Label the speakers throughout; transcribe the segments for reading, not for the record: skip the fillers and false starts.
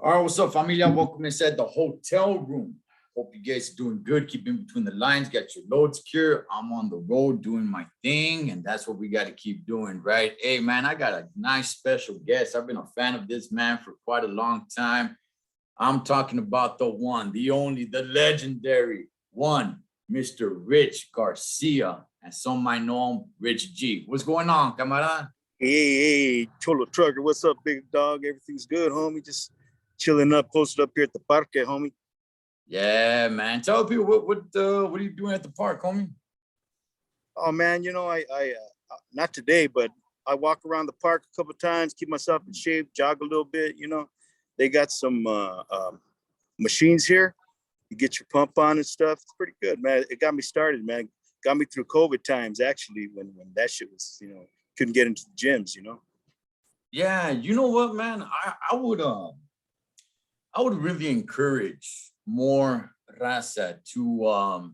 Speaker 1: All right, what's up, familia? Welcome inside the hotel room. Hope you guys are doing good. Keep in between the lines, got your load secure. I'm on the road doing my thing, and that's what we got to keep doing, right? Hey, man, I got a nice special guest. I've been a fan of this man for quite a long time. I'm talking about the one, the only, the legendary one, Mr. Rich Garcia, and some might know him, Rich G. What's going on, camarada?
Speaker 2: Hey, Thecholotrucker, what's up, big dog? Everything's good, homie. Just chilling up, posted up here at the parque, homie.
Speaker 1: Yeah, man. Tell people what are you doing at the park, homie?
Speaker 2: Oh man, I not today, but I walk around the park a couple of times, keep myself in shape, jog a little bit. They got some machines here. You get your pump on and stuff. It's pretty good, man. It got me started, man. Got me through COVID times, actually, when that shit was, couldn't get into the gyms.
Speaker 1: Yeah, you know what, man? I would really encourage more raza to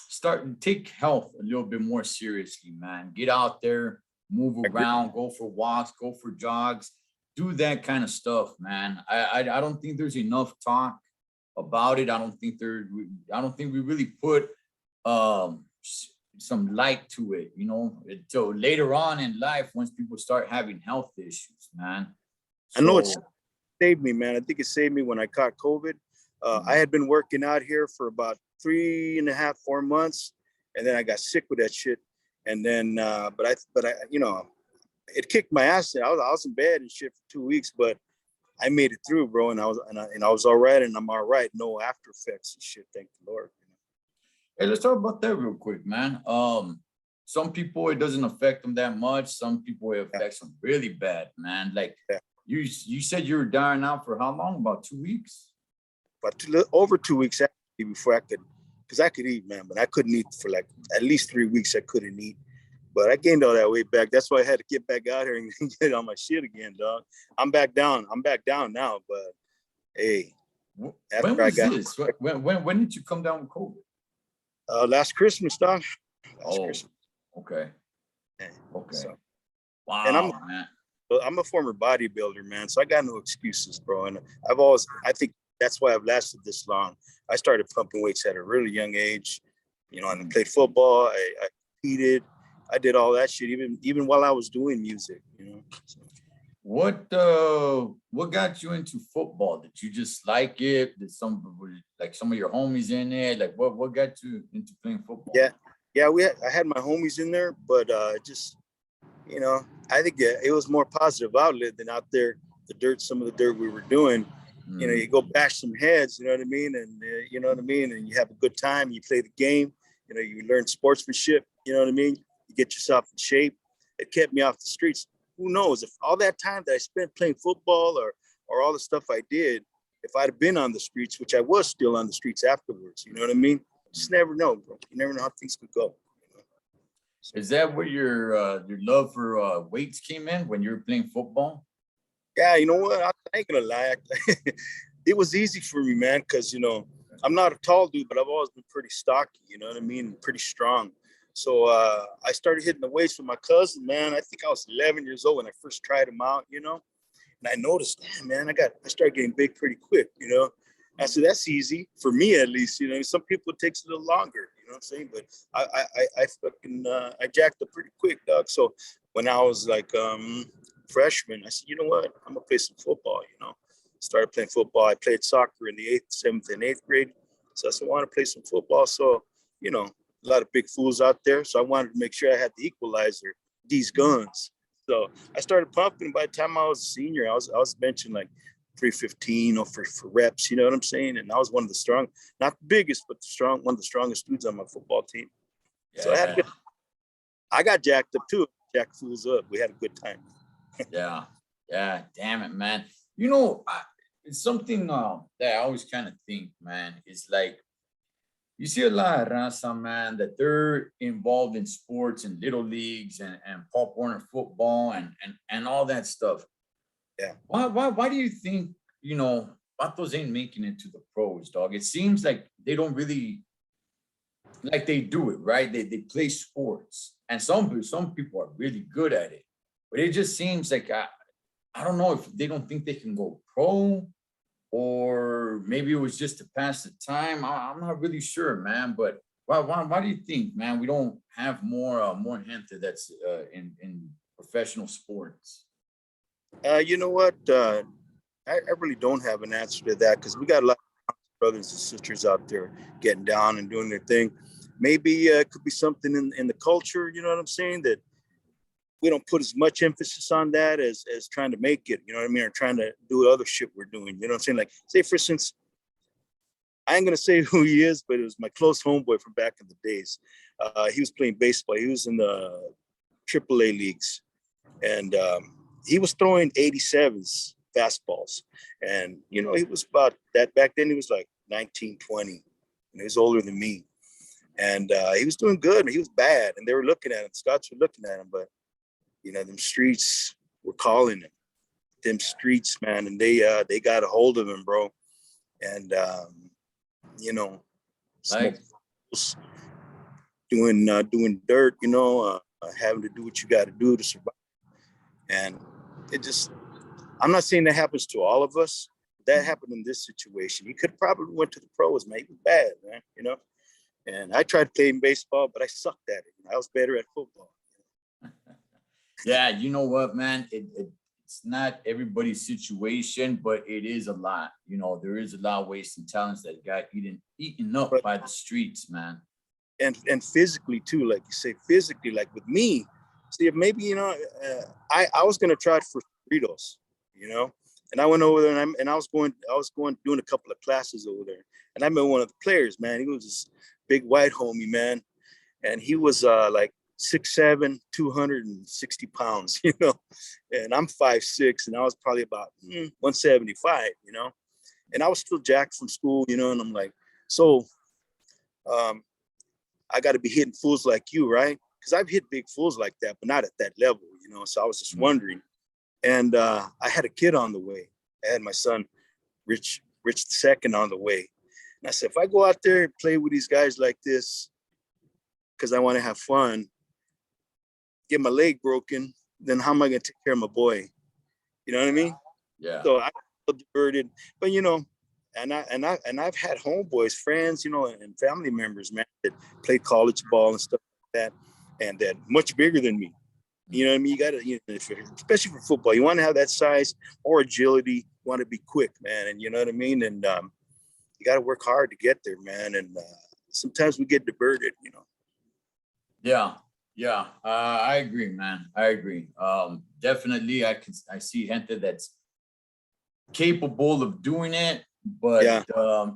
Speaker 1: start and take health a little bit more seriously, man. Get out there, move around, go for walks, go for jogs, do that kind of stuff, man. I don't think there's enough talk about it. I don't think we really put some light to it, until later on in life once people start having health issues, man.
Speaker 2: I know it
Speaker 1: So
Speaker 2: saved me, man. I think it saved me when I caught COVID. I had been working out here for about 3.5, 4 months, and then I got sick with that shit. And then, it kicked my ass. I was in bed and shit for 2 weeks, but I made it through, bro. And I was all right, and I'm all right. No after effects and shit. Thank the Lord.
Speaker 1: hey, let's talk about that real quick, man. Some people it doesn't affect them that much. Some people it affects them really bad, man. Like
Speaker 2: Yeah.
Speaker 1: you said you were dying out for how long? About 2 weeks?
Speaker 2: But over 2 weeks actually before I could, because I could eat, man, but I couldn't eat for like at least 3 weeks. I couldn't eat, but I gained all that weight back. That's why I had to get back out here and get on my shit again, dog. I'm back down. I'm back down now. But hey,
Speaker 1: When
Speaker 2: after I
Speaker 1: was
Speaker 2: got
Speaker 1: this? When did you come down with COVID?
Speaker 2: last Christmas, dog. Last
Speaker 1: Oh,
Speaker 2: Christmas.
Speaker 1: okay,
Speaker 2: Yeah.
Speaker 1: okay.
Speaker 2: So, and
Speaker 1: Wow, man.
Speaker 2: I'm a former bodybuilder, man. So I got no excuses, bro. And I think that's why I've lasted this long. I started pumping weights at a really young age, and I played football. I competed. I did all that shit, even while I was doing music. So,
Speaker 1: What got you into football? Did you just like it? Did some of your homies in there? Like what got you into playing football?
Speaker 2: yeah, I had my homies in there, but I think it was more positive outlet than out there, some of the dirt we were doing. You go bash some heads, you know what I mean? And you know what I mean? And you have a good time, you play the game, you learn sportsmanship, you know what I mean? You get yourself in shape. It kept me off the streets. Who knows if all that time that I spent playing football or all the stuff I did, if I'd have been on the streets, which I was still on the streets afterwards, you know what I mean? Just never know, bro. You never know how things could go.
Speaker 1: Is that where your love for weights came in when you were playing football?
Speaker 2: Yeah, you know what? I ain't gonna lie. It was easy for me, man, because I'm not a tall dude, but I've always been pretty stocky. You know what I mean? Pretty strong. So I started hitting the weights with my cousin, man. I think I was 11 years old when I first tried them out. And I noticed, damn, man, I started getting big pretty quick. I said that's easy for me at least. Some people it takes a little longer. You know what I'm saying? But I jacked up pretty quick, dog. So when I was like freshman, I said, you know what? I'm gonna play some football. Started playing football. I played soccer in the 8th, 7th, and 8th grade. So I said, I want to play some football. So, a lot of big fools out there. So I wanted to make sure I had the equalizer, these guns. So I started pumping. By the time I was a senior, I was benching like 315 for reps. You know what I'm saying? And I was one of the strong, not the biggest, but one of the strongest dudes on my football team. So
Speaker 1: Yeah,
Speaker 2: I got jacked up too. Jacked fools up. We had a good time.
Speaker 1: yeah, yeah. Damn it, man. It's something that I always kind of think, man. It's like you see a lot of raza, man, that they're involved in sports and little leagues and Pop Warner football and all that stuff.
Speaker 2: Yeah.
Speaker 1: Why do you think, Vatos ain't making it to the pros, dog? It seems like they don't really like they do it, right? They play sports. And some people are really good at it. But it just seems like I don't know if they don't think they can go pro or maybe it was just to pass the time. I'm not really sure, man. But why do you think, man, we don't have more gente that's in professional sports?
Speaker 2: You know what? I really don't have an answer to that because we got a lot of brothers and sisters out there getting down and doing their thing. Maybe it could be something in the culture, you know what I'm saying, that we don't put as much emphasis on that as trying to make it, you know what I mean, or trying to do other shit we're doing, you know what I'm saying? Like, say, for instance, I ain't gonna say who he is, but it was my close homeboy from back in the days. He was playing baseball. He was in the AAA leagues, and he was throwing 87s fastballs. And you know, he was about that back then. He was like 19, 20, and he was older than me. And he was doing good. And he was bad, and they were looking at him. Scots were looking at him, but you know, them streets were calling him. Them streets, man, and they got a hold of him, bro. And you know,
Speaker 1: Like,
Speaker 2: doing dirt, you know, having to do what you got to do to survive. And it just, I'm not saying that happens to all of us. That happened in this situation. He could probably went to the pros, man. He was bad, man, you know. And I tried playing baseball, but I sucked at it. I was better at football.
Speaker 1: yeah, you know what, man? It's not everybody's situation, but it is a lot. You know, there is a lot of wasted talents that got eaten up
Speaker 2: But
Speaker 1: by the streets, man.
Speaker 2: and physically too, like you say, physically, like with me. See, if maybe you know, I was gonna try it for burritos, you know, and I went over there and I was going doing a couple of classes over there, and I met one of the players, man. He was this big white homie, man, and he was like 6'7", 260 pounds, you know, and I'm 5'6", and I was probably about 175, you know, and I was still jacked from school, you know, and I'm like, so um, I got to be hitting fools like you, right? Because I've hit big fools like that, but not at that level, you know. So I was just wondering, and I had a kid on the way. I had my son, Rich the second, on the way, and I said, if I go out there and play with these guys like this, because I want to have fun, get my leg broken, then how am I going to take care of my boy? You know what I mean?
Speaker 1: Yeah.
Speaker 2: So I felt diverted, but you know, and I've had homeboys, friends, you know, and family members, man, that played college ball and stuff like that, and that much bigger than me. You know what I mean? You got to, you know, especially for football, you want to have that size or agility. You want to be quick, man, and you know what I mean. And you got to work hard to get there, man. And sometimes we get diverted, you know.
Speaker 1: Yeah, yeah, I agree, man. I agree. Definitely, I see gente that's capable of doing it, but
Speaker 2: Yeah,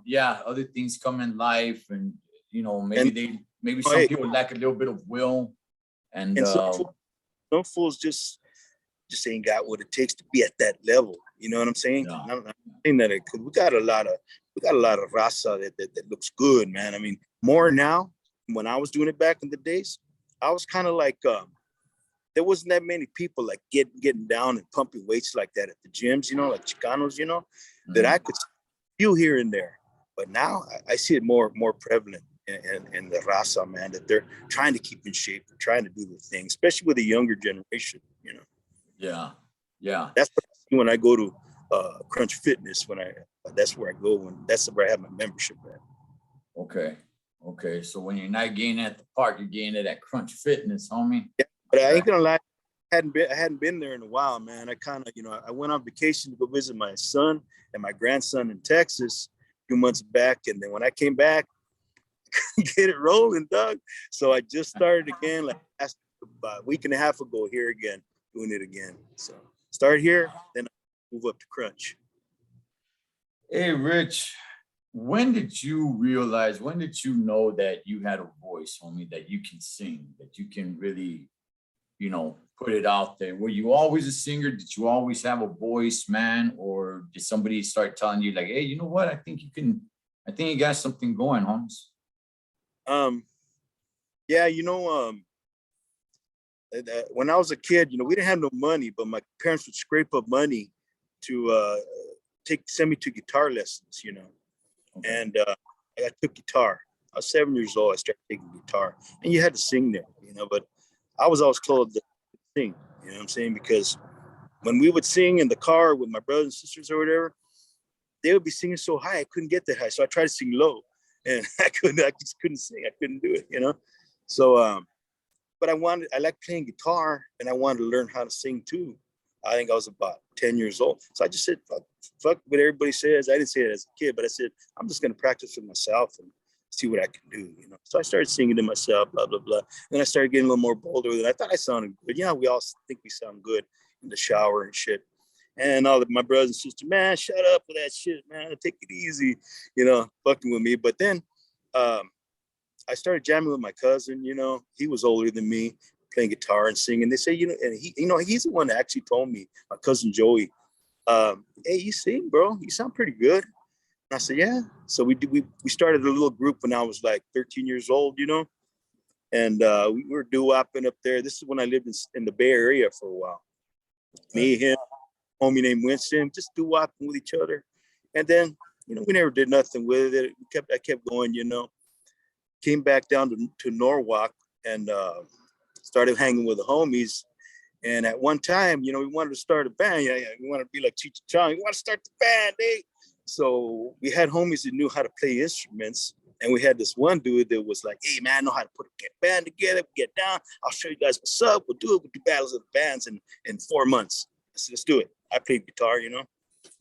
Speaker 1: yeah, other things come in life, and you know,
Speaker 2: and
Speaker 1: maybe
Speaker 2: oh,
Speaker 1: some
Speaker 2: hey,
Speaker 1: people lack a little bit of will, and
Speaker 2: and some fools just ain't got what it takes to be at that level. You know what I'm saying?
Speaker 1: yeah,
Speaker 2: I'm saying that because we got a lot of raza that looks good, man. I mean, more now. When I was doing it back in the days, I was kind of like there wasn't that many people like getting down and pumping weights like that at the gyms, you know, like Chicanos, you know, that I could feel here and there. But now I see it more prevalent in the raza, man, that they're trying to keep in shape, they're trying to do the thing, especially with the younger generation, you know.
Speaker 1: yeah, yeah.
Speaker 2: That's what I see when I go to Crunch Fitness. That's where I go, and that's where I have my membership at.
Speaker 1: Okay, okay. So when you're not getting at the park, you're getting it at Crunch Fitness, homie.
Speaker 2: Yeah, but I
Speaker 1: Okay.
Speaker 2: ain't gonna lie, I hadn't been there in a while, man. I kind of, you know, I went on vacation to go visit my son and my grandson in Texas a few months back, and then when I came back, get it rolling, Doug. So I just started again, like about a week and a half ago, here again, doing it again. So start here, then I move up to Crunch.
Speaker 1: Hey, Rich, when did you know that you had a voice, homie, that you can sing, that you can really, you know, put it out there? Were you always a singer? Did you always have a voice, man? Or did somebody start telling you like, hey, you know what? I think you got something going, Holmes.
Speaker 2: Um, yeah, you know, when I was a kid, you know, we didn't have no money, but my parents would scrape up money to send me to guitar lessons, you know.
Speaker 1: Okay.
Speaker 2: And I took guitar. I was 7 years old. I started taking guitar, and you had to sing there, you know. But I was always told to sing, you know what I'm saying? Because when we would sing in the car with my brothers and sisters or whatever, they would be singing so high, I couldn't get that high. So I tried to sing low, and I just couldn't sing. I couldn't do it, you know? So, but I like playing guitar, and I wanted to learn how to sing too. I think I was about 10 years old. So I just said, fuck what everybody says. I didn't say it as a kid, but I said, I'm just going to practice with myself and see what I can do, you know? So I started singing to myself, blah, blah, blah. Then I started getting a little more bolder with it. I thought I sounded good. You know, we all think we sound good in the shower and shit. And all of my brothers and sisters, man, shut up with that shit, man. Take it easy, you know, fucking with me. But then I started jamming with my cousin, you know, he was older than me, playing guitar and singing. They say, you know, and he, you know, he's the one that actually told me, my cousin Joey, hey, you sing, bro, you sound pretty good. And I said, yeah. So we started a little group when I was like 13 years old, you know, and we were doo-wopping up there. This is when I lived in the Bay Area for a while. Me, him, homie named Winston, just doo-wopping with each other. And then, you know, we never did nothing with it. I kept going, you know. Came back down to Norwalk and started hanging with the homies. And at one time, you know, we wanted to start a band. Yeah, we wanted to be like Cheech and Chong. We want to start the band, eh? So we had homies that knew how to play instruments. And we had this one dude that was like, hey, man, I know how to put a band together. Get down. I'll show you guys what's up. We'll do it. We'll do battles of the bands in 4 months. I said, let's do it. I played guitar, you know.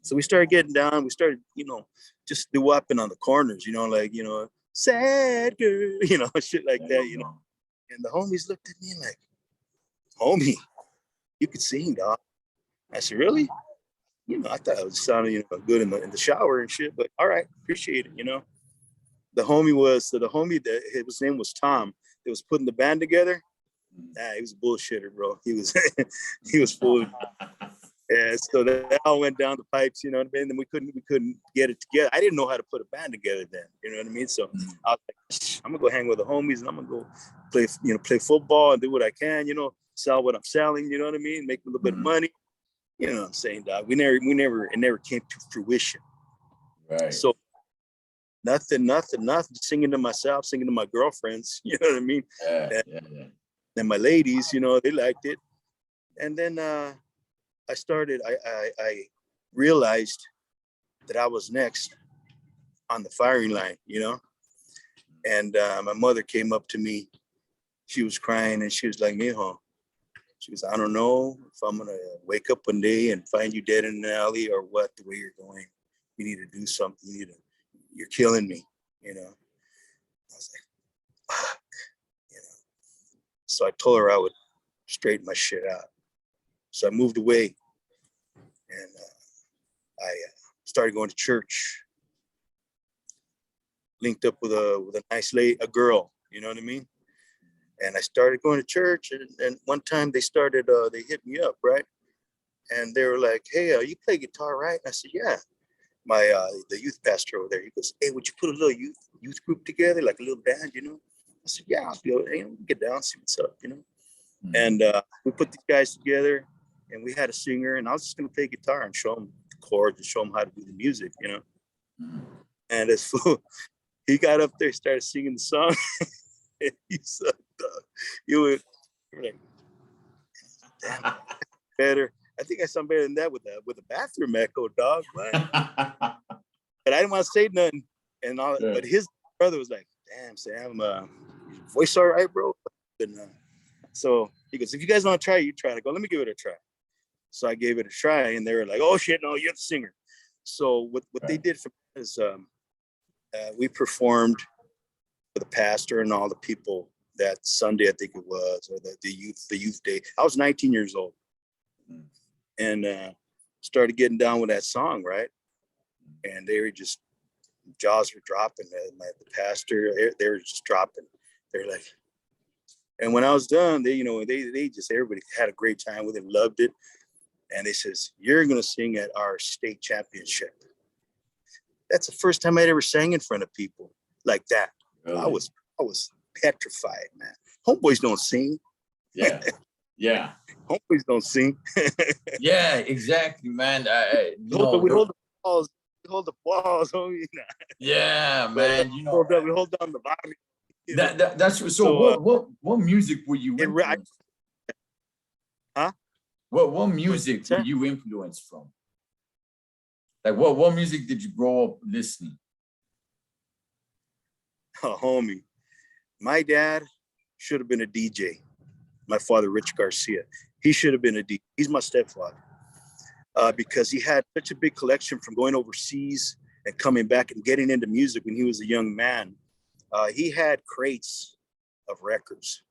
Speaker 2: So we started getting down. We started, you know, just doo-wopping on the corners, you know, like, you know, sad girl, you know, shit like that, you know. And the homies looked at me like, homie, you could sing, dog. I said, really? You know, I thought I was sounding, you know, good in the shower and shit, but all right, appreciate it, you know. The homie that his name was Tom, that was putting the band together. Nah, he was a bullshitter, bro. He was he was full of yeah, so that all went down the pipes, you know what I mean? And we couldn't get it together. I didn't know how to put a band together then, you know what I mean? So I was like, I'm gonna go hang with the homies and I'm gonna go play football and do what I can, you know, sell what I'm selling, you know what I mean? Make a little bit of money. You know what I'm saying, dog? It never came to fruition.
Speaker 1: Right.
Speaker 2: So nothing, singing to myself, singing to my girlfriends, you know what I mean?
Speaker 1: Yeah.
Speaker 2: And my ladies, you know, they liked it. And then I realized that I was next on the firing line, you know? And my mother came up to me. She was crying and she was like, mijo, she goes, I don't know if I'm gonna wake up one day and find you dead in an alley or what, the way you're going. You need to do something. You're killing me, you know? I was like, fuck, you know? So I told her I would straighten my shit out. So I moved away and I started going to church. Linked up with a nice lady, a girl, you know what I mean? And I started going to church, and one time they hit me up, right? And they were like, hey, you play guitar, right? And I said, yeah. The youth pastor over there, he goes, hey, would you put a little youth group together, like a little band, you know? I said, yeah, I'll be able to get down, see what's up, you know? Mm-hmm. And we put these guys together, and we had a singer, and I was just gonna play guitar and show them the chords and show them how to do the music, you know? Mm-hmm. And this fool, he got up there, started singing the song, and he sucked up. You went like, damn, better. I think I sound better than that with a bathroom echo, dog. But I didn't want to say nothing. And all, yeah. But his brother was like, damn, Sam, your voice all right, bro? And, so he goes, if you guys want to try it, you try it. I go, let me give it a try. So I gave it a try, and they were like, oh shit, no, you're the singer. So what right. They did for me is we performed for the pastor and all the people that Sunday, I think it was, or the youth day. I was 19 years old. Mm. And started getting down with that song, right? And they were just, jaws were dropping. The pastor, they were just dropping. They're like, and when I was done, they just, everybody had a great time with it, loved it. And they says, you're going to sing at our state championship. That's the first time I'd ever sang in front of people like that. Really? I was petrified, man. Homeboys don't sing.
Speaker 1: Yeah. Yeah.
Speaker 2: Homeboys don't sing.
Speaker 1: Yeah, exactly, man.
Speaker 2: We hold the balls. We hold the balls, homie.
Speaker 1: Yeah, man.
Speaker 2: We hold down the body.
Speaker 1: That's so. What music were you influenced?
Speaker 2: Huh?
Speaker 1: What music were you influenced from? Like what music did you grow up listening?
Speaker 2: Oh, homie, my dad should have been a DJ. My father, Rich Garcia, he should have been a DJ. He's my stepfather because he had such a big collection from going overseas and coming back and getting into music when he was a young man. He had crates of records.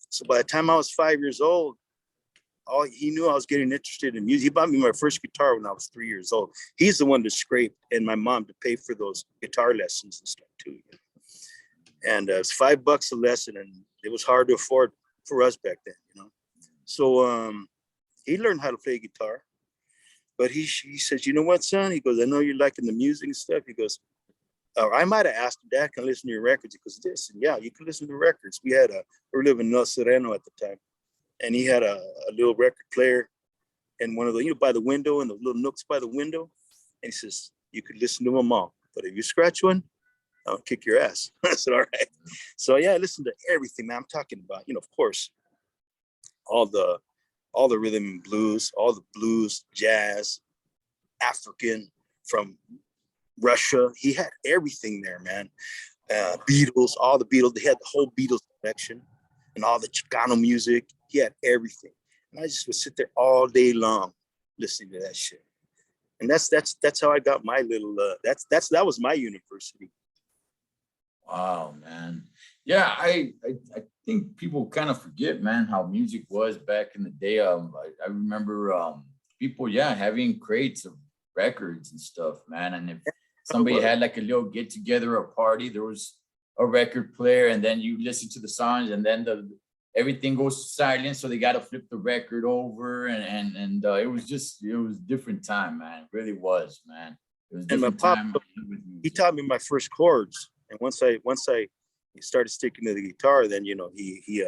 Speaker 2: So by the time I was 5 years old, he knew I was getting interested in music. He bought me my first guitar when I was 3 years old. He's the one to scrape and my mom to pay for those guitar lessons and stuff too. And it's $5 a lesson, and it was hard to afford for us back then, So he learned how to play guitar, but he says, you know what, son? He goes, I know you're liking the music and stuff. He goes, I might have asked him, Dad, can I listen to your records? He goes, this, and yeah, you can listen to the records. We were living in El Sereno at the time, and he had a little record player and one of the, by the window and the little nooks by the window. And he says, you could listen to them all, but if you scratch one, I'll kick your ass. I said, all right. So yeah, I listened to everything, man. I'm talking about, of course, all the rhythm and blues, all the blues, jazz, African, from Russia. He had everything there, man. Beatles, all the Beatles. They had the whole Beatles collection and all the Chicano music. He had everything. And I just would sit there all day long listening to that shit. And that's how I got my little, that was my university.
Speaker 1: Wow, man. Yeah, I think people kind of forget, man, how music was back in the day. I remember people, having crates of records and stuff, man. And if somebody had like a little get together or party, there was a record player, and then you listen to the songs, and then everything goes silent, so they got to flip the record over, and it was different time, man. It really was, man. It was different time.
Speaker 2: He taught me my first chords. And once I started sticking to the guitar, then he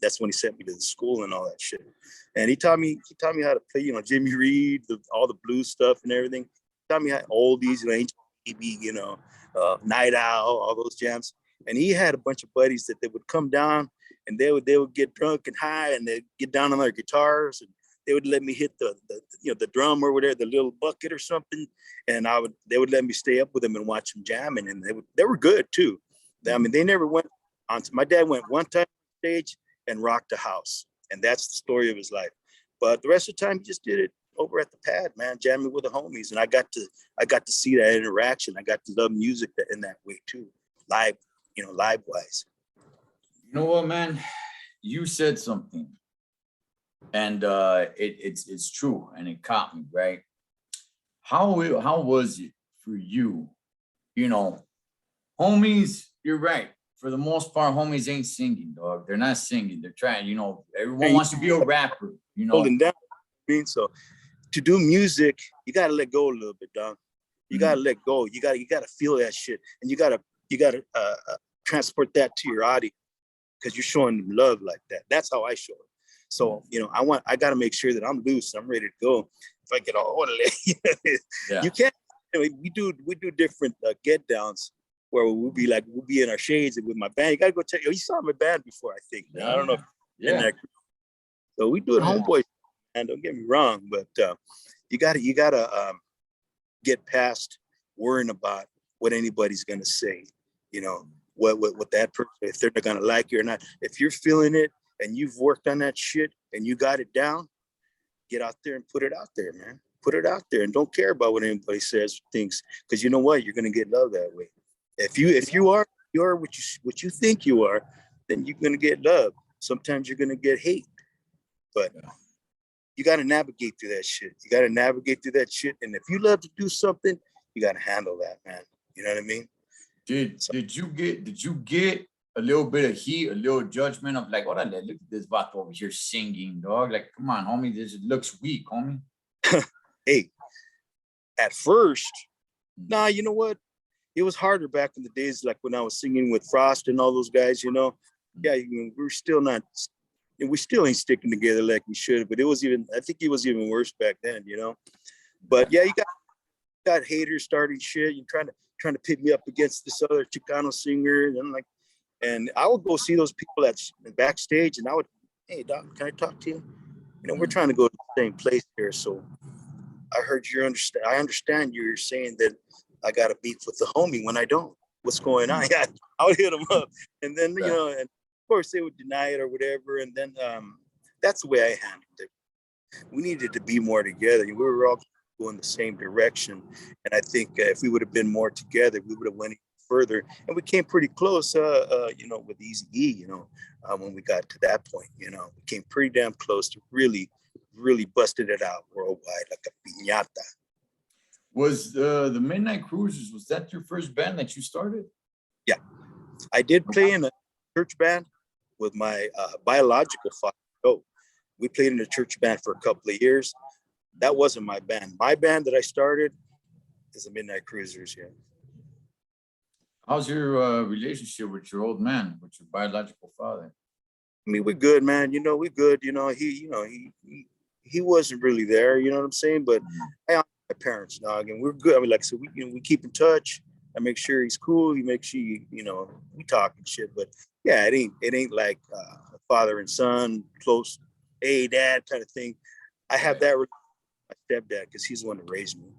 Speaker 2: that's when he sent me to the school and all that shit. And he taught me how to play, Jimmy Reed, all the blues stuff and everything. He taught me how oldies, Angel Baby, Night Owl, all those jams. And he had a bunch of buddies that they would come down and they would get drunk and high, and they'd get down on their guitars, and they would let me hit the drum or whatever, the little bucket or something, and they would let me stay up with them and watch them jamming, and they were good too. I mean, they never went on. My dad went one time on stage and rocked a house, and that's the story of his life. But the rest of the time, he just did it over at the pad, man, jamming with the homies, and I got to see that interaction. I got to love music in that way too, live wise.
Speaker 1: You know what, man? You said something, and it's true, and it caught me, right? How was it for you? Homies, you're right. For the most part, homies ain't singing, dog. They're not singing. They're trying, everyone wants to be a rapper,
Speaker 2: Holding down. So to do music, you gotta let go a little bit, dog. You gotta let go. You gotta feel that shit, and you gotta transport that to your audience, because you're showing them love like that. That's how I show it. So, I got to make sure that I'm loose. I'm ready to go. If I get all, you can't, we do different get downs where we'll be in our shades with my band. You got to go check. You saw my band before, I think. I don't know. So we do it homeboy, and don't get me wrong, but you gotta get past worrying about what anybody's going to say, what that person, if they're not going to like you or not. If you're feeling it and you've worked on that shit and you got it down, get out there and put it out there, man. Put it out there and don't care about what anybody says, thinks, because you know what? You're going to get love that way. If you are what you think you are, then you're going to get love. Sometimes you're going to get hate, but you got to navigate through that shit. And if you love to do something, you got to handle that, man. You know what I mean?
Speaker 1: Did you get a little bit of heat, a little judgment of like, look at this vato over here singing, dog? Like, come on, homie, this looks weak, homie.
Speaker 2: Hey, at first, you know what? It was harder back in the days, like when I was singing with Frost and all those guys, Yeah, we still ain't sticking together like we should, but I think it was even worse back then, But yeah, you got haters starting shit. You're trying to pit me up against this other Chicano singer, and I would go see those people at backstage, and I would, hey, doc, can I talk to you? We're trying to go to the same place here, so I heard you understand. I understand you're saying that I got a beef with the homie when I don't. What's going on? Yeah, I'll hit them up, and then and of course they would deny it or whatever. And then that's the way I handled it. We needed to be more together. We were all going the same direction, and I think if we would have been more together, we would have went further. And we came pretty close, with Easy E. When we got to that point, we came pretty damn close to really busted it out worldwide like a piñata.
Speaker 1: Was the Midnight Cruisers, was that your first band that you started?
Speaker 2: Yeah, I did play in a church band with my biological father. Oh, we played in a church band for a couple of years. That wasn't my band. My band that I started is the Midnight Cruisers. Yeah.
Speaker 1: How's your relationship with your old man, with your biological father?
Speaker 2: I mean, we're good, man. We're good. He wasn't really there. You know what I'm saying? But I honor my parents, dog, and we're good. I mean, like, so we keep in touch. I make sure he's cool. He makes sure we talk and shit. But yeah, it ain't like a father and son, close, hey, dad kind of thing. I have that with my stepdad because he's the one that raised me.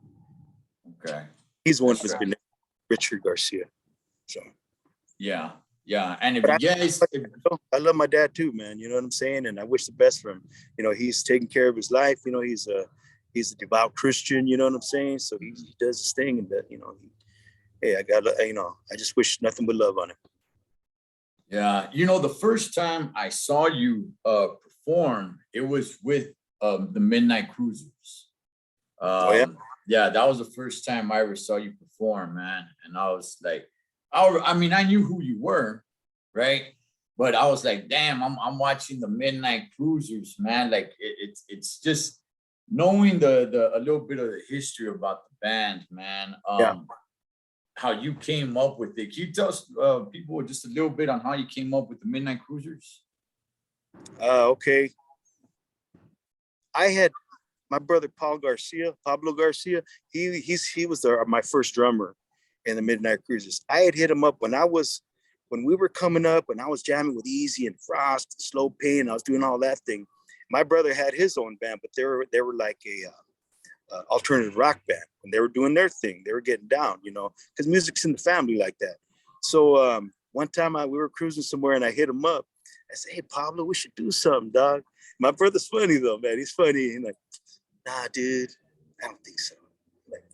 Speaker 1: Okay.
Speaker 2: He's the one that's been Richard Garcia. So
Speaker 1: yeah. And if you guys,
Speaker 2: I love my dad too, man. You know what I'm saying? And I wish the best for him. He's taking care of his life. He's a devout Christian. You know what I'm saying? So he does his thing, and that I just wish nothing but love on him.
Speaker 1: Yeah, the first time I saw you perform, it was with the Midnight Cruisers. Yeah, that was the first time I ever saw you perform, man. And I was like, I mean, I knew who you were, right? But I was like, damn, I'm watching the Midnight Cruisers, man. Like it's just knowing the a little bit of the history about the band, man. How you came up with it. Can you tell us people just a little bit on how you came up with the Midnight Cruisers?
Speaker 2: Okay. I had my brother Pablo Garcia. He was my first drummer in the Midnight Cruisers. I had hit him up when we were coming up, and I was jamming with Easy and Frost, and Slow Pain. I was doing all that thing. My brother had his own band, but they were like a alternative rock band, and they were doing their thing. They were getting down, because music's in the family like that. So one time we were cruising somewhere, and I hit him up. I said, "Hey, Pablo, we should do something, dog." My brother's funny though, man. He's funny. He's like, "Nah, dude, I don't think so." I'm like,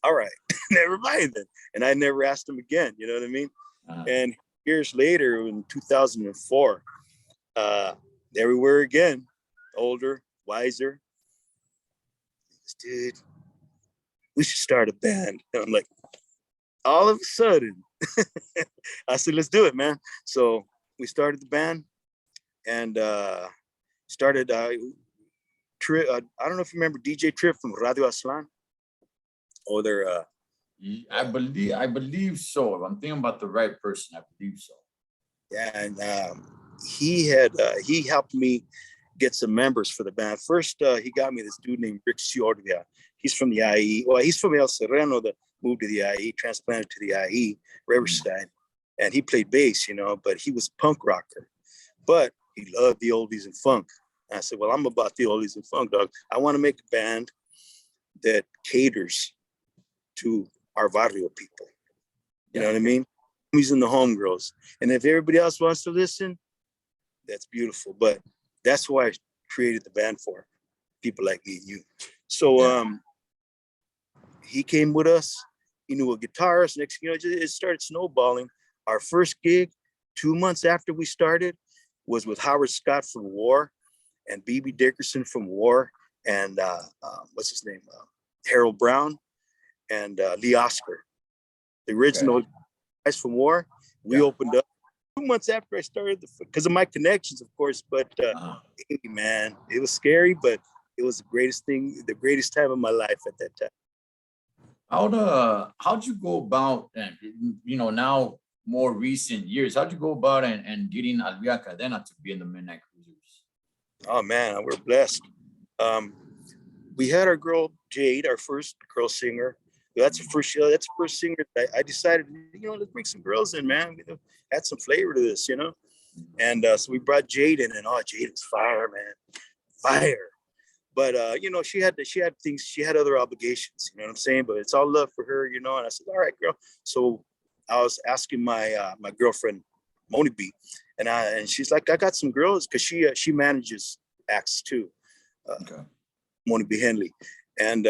Speaker 2: all right, never mind then. And I never asked him again. You know what I mean? And years later, in 2004, there we were again, older, wiser. Dude, we should start a band. And I'm like, all of a sudden, I said, let's do it, man. So we started the band and started, I don't know if you remember DJ Trip from Radio Aslan. Or their
Speaker 1: I believe so. If I'm thinking about the right person, I believe so.
Speaker 2: Yeah, and he helped me get some members for the band. First, he got me this dude named Rick Ciordia. He's from the IE. Well, he's from El Sereno that moved to the IE, transplanted to the IE, Riverside. And he played bass, but he was a punk rocker. But he loved the oldies and funk. And I said, well, I'm about the oldies and funk, dog. I want to make a band that caters to our barrio people. You know what I mean? He's in the homegirls. And if everybody else wants to listen, that's beautiful. But that's who I created the band for, people like me and you. So he came with us. He knew a guitarist. Next, it started snowballing. Our first gig, 2 months after we started, was with Howard Scott from War and B.B. Dickerson from War and what's his name? Harold Brown and Lee Oscar, the original guys from War. We opened up 2 months after I started, because of my connections, of course. But hey, man, it was scary, but it was the greatest time of my life at that time.
Speaker 1: How'd you go about, now more recent years, how'd you go about and getting Alvia Cadena to be in the Midnight Cruisers?
Speaker 2: Oh man, we're blessed. We had our girl Jade, our first girl singer. That's the first singer that I decided, let's bring some girls in, man. Add some flavor to this, And so we brought Jade in, and Jade was fire, man. Fire. But you know, she had things, she had other obligations, you know what I'm saying? But it's all love for her, you know. And I said, all right, girl. So I was asking my girlfriend, Moni B, and she's like, I got some girls, because she manages acts too,
Speaker 1: Okay.
Speaker 2: Moni B Henley. And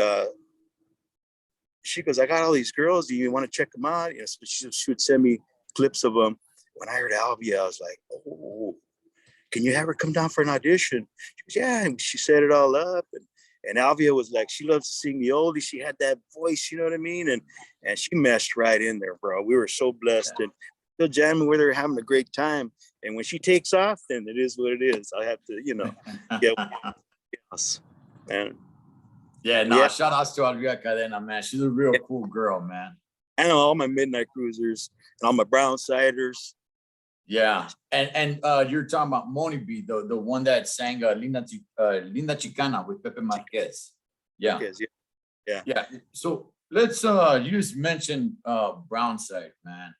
Speaker 2: she goes, I got all these girls. Do you want to check them out? You know, so she would send me clips of them. When I heard Alvia, I was like, oh, can you have her come down for an audition? She goes, yeah. And she set it all up. And Alvia was like, she loves to sing the oldies. She had that voice, you know what I mean? And she meshed right in there, bro. We were so blessed, and still jamming with her, having a great time. And when she takes off, then it is what it is. I have to, you know, get us. And
Speaker 1: Yeah, no,
Speaker 2: yeah,
Speaker 1: shout outs to Adria Cadena, man. She's a real cool girl, man.
Speaker 2: I know all my Midnight Cruisers and all my Brown Siders.
Speaker 1: Yeah, and you're talking about Moni B, the one that sang Linda Chicana with Pepe Marquez. Yeah, yeah. So let's you just mentioned Brownside, man.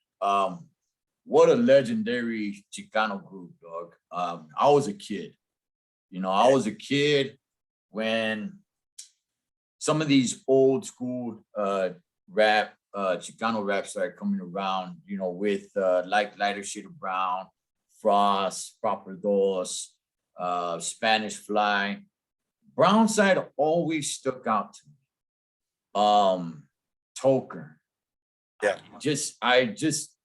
Speaker 1: What a legendary Chicano group, dog. I was a kid. You know, I was a kid when some of these old school rap, Chicano rap started coming around, you know, with like Lighter Shade of Brown, Frost, Proper Dos, Spanish Fly. Brownside always stuck out to me. Toker.
Speaker 2: Yeah.
Speaker 1: I just,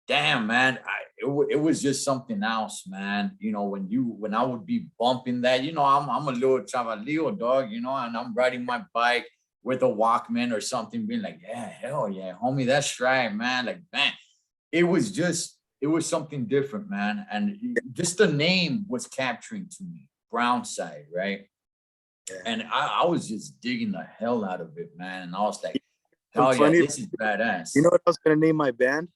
Speaker 1: damn, man. It was just something else, man. You know, when I would be bumping that, you know, I'm a little chavalillo, dog, you know, and I'm riding my bike with a Walkman or something, being like, yeah, hell yeah, homie, that's right, man. Like, man, it was something different, man. And just the name was capturing to me, Brownside, right?
Speaker 2: Yeah.
Speaker 1: And I was just digging the hell out of it, man. And I was like,
Speaker 2: Some
Speaker 1: hell yeah,
Speaker 2: funny,
Speaker 1: this is badass.
Speaker 2: you know what I was gonna name my band?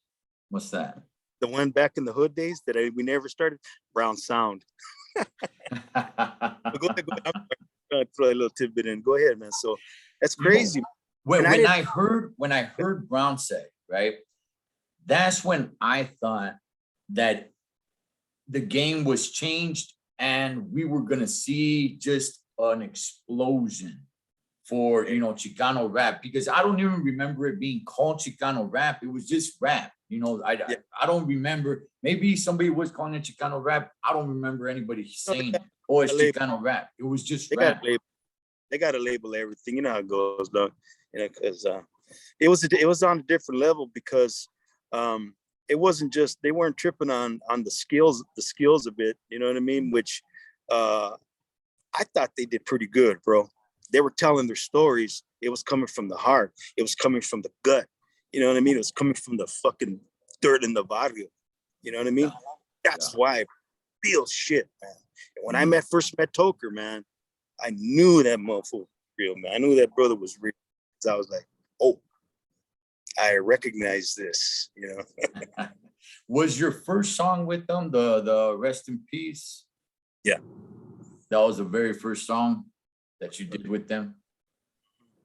Speaker 1: What's that?
Speaker 2: The one back in the hood days that we never started, Brown Sound. Go ahead. I'm gonna throw a little tidbit in. Go ahead, man. So that's crazy.
Speaker 1: When
Speaker 2: And
Speaker 1: I heard Brownside, right? That's when I thought that the game was changed and we were gonna see just an explosion for, you know, Chicano rap, because I don't even remember it being called Chicano rap. It was just rap. You know, I don't remember. Maybe somebody was calling it Chicano rap. I don't remember anybody saying, "Oh, it's Chicano rap." It was just rap.
Speaker 2: They got to label everything. You know how it goes, dog. You know, because it was on a different level, because it wasn't just, they weren't tripping on the skills of it. You know what I mean? Which I thought they did pretty good, bro. They were telling their stories. It was coming from the heart. It was coming from the gut. You know what I mean? It was coming from the fucking dirt in the barrio. You know what I mean? That's why I feel shit, man. And when I first met Toker, man, I knew that motherfucker was real, man. I knew that brother was real. So I was like, oh, I recognize this, you know.
Speaker 1: Was your first song with them the Rest in Peace?
Speaker 2: Yeah.
Speaker 1: That was the very first song that you did with them?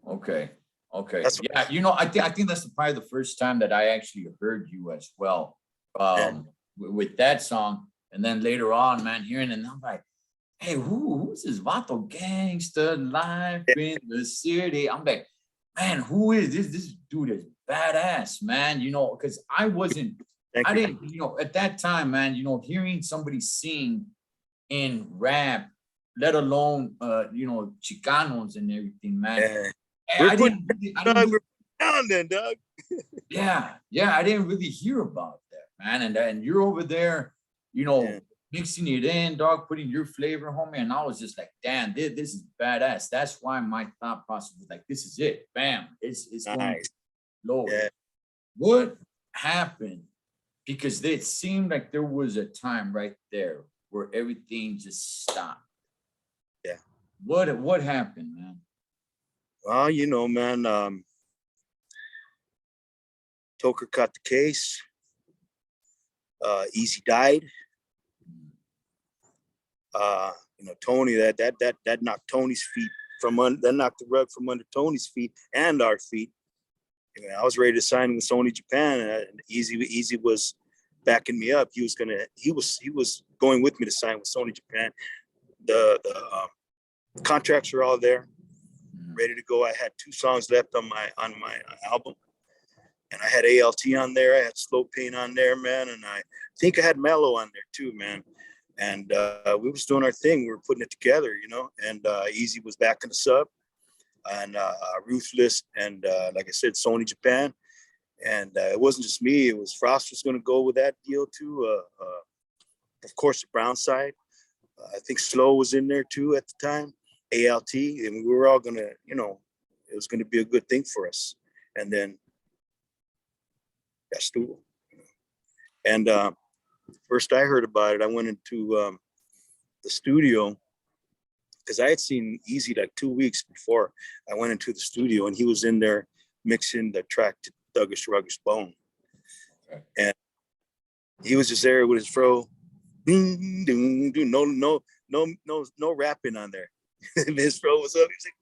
Speaker 1: Okay. Yeah, you know, I think that's probably the first time that I actually heard you as well, with that song. And then later on, man, hearing it, and I'm like, hey, who's this Vato Gangster Life in the City? I'm like, man, who is this? This dude is badass, man. You know, because I didn't, you know, at that time, man, you know, hearing somebody sing in rap, let alone, you know, Chicanos and everything, man. I didn't really,
Speaker 2: down then, Doug.
Speaker 1: yeah, I didn't really hear about that, man. And you're over there, you know, mixing it in, dog, putting your flavor, homie. And I was just like, damn, this is badass. That's why my thought process was like, this is it. Bam. It's nice. Going low. Yeah. What happened? Because it seemed like there was a time right there where everything just stopped.
Speaker 2: Yeah.
Speaker 1: What happened, man?
Speaker 2: Well, you know, man, Toker caught the case. Easy died. You know, Tony, that knocked Tony's feet that knocked the rug from under Tony's feet and our feet. You know, I was ready to sign with Sony Japan, and Easy was backing me up. He was going with me to sign with Sony Japan. Contracts were all there,
Speaker 1: Mhm.
Speaker 2: ready to go. I had 2 songs left on my album, and I had ALT on there. I had Slow Pain on there, man, and I think I had Mellow on there too, man. And we was doing our thing. We were putting it together, you know. And Easy was back in the sub, and Ruthless, and like I said, Sony Japan. And it wasn't just me. It was Frost was going to go with that deal too. Of course, the Brown side. I think Slow was in there too at the time. ALT, and we were all gonna, you know, it was gonna be a good thing for us. And then that's the, and first I heard about it, I went into the studio because I had seen Easy like 2 weeks before. I went into the studio and he was in there mixing the track to Thuggish Ruggish Bone. Okay. And he was just there with his fro. No rapping on there. His fro was up. He's like,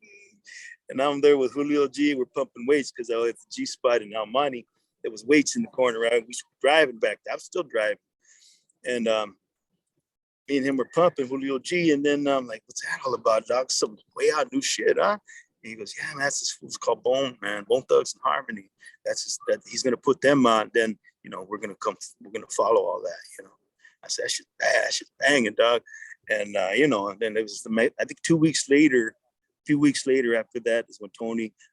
Speaker 2: and I'm there with Julio G. We're pumping weights because I was at the G spot in Almani. There was weights in the corner, right? We were driving back. I was still driving. And me and him were pumping Julio G. And then I'm like, what's that all about, dog? Some way out new shit, huh? And he goes, yeah, man, that's this fool's called Bone, man. Bone Thugs and Harmony. That's just, that he's gonna put them on. Then, you know, we're gonna follow all that, you know. I said, that shit's banging, dog. And you know, and then it was I think 2 weeks later, a few weeks later after that is when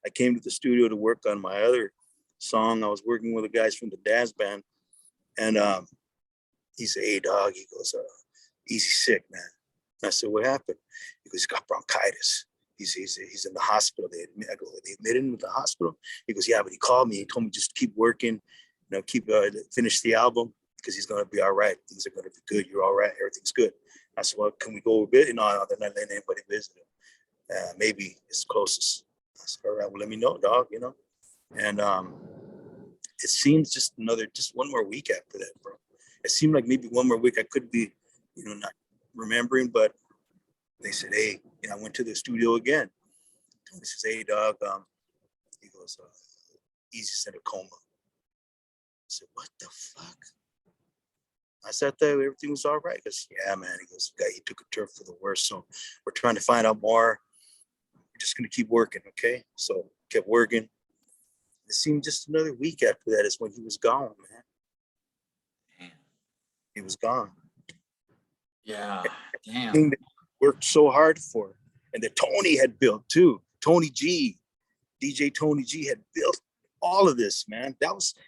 Speaker 2: I came to the studio to work on my other song. I was working with the guys from the Daz band, and he said, hey dog, he goes, Easy sick, man. And I said, what happened? He goes, he's got bronchitis. He's in the hospital. They admitted him to the hospital. He goes, yeah, but he called me. He told me just keep working, you know, keep finish the album because he's gonna be all right. Things are gonna be good. You're all right. Everything's good. I said, well, can we go a bit? No, they're not letting anybody visit him. Maybe it's closest. I said, all right, well, let me know, dog, you know. And it seems just one more week after that, bro. It seemed like maybe one more week. I could be, you know, not remembering, but they said, hey, you know, I went to the studio again. Tony says, hey, dog, he goes, Easy's in a coma. I said, what the fuck? I sat there, everything was all right. He goes, yeah, man. He goes, he took a turn for the worse. So we're trying to find out more. We're just going to keep working, okay? So kept working. It seemed just another week after that is when he was gone, man. He was gone.
Speaker 1: Yeah, damn.
Speaker 2: Thing that worked so hard for, and that Tony had built too. Tony G, DJ Tony G had built all of this, man.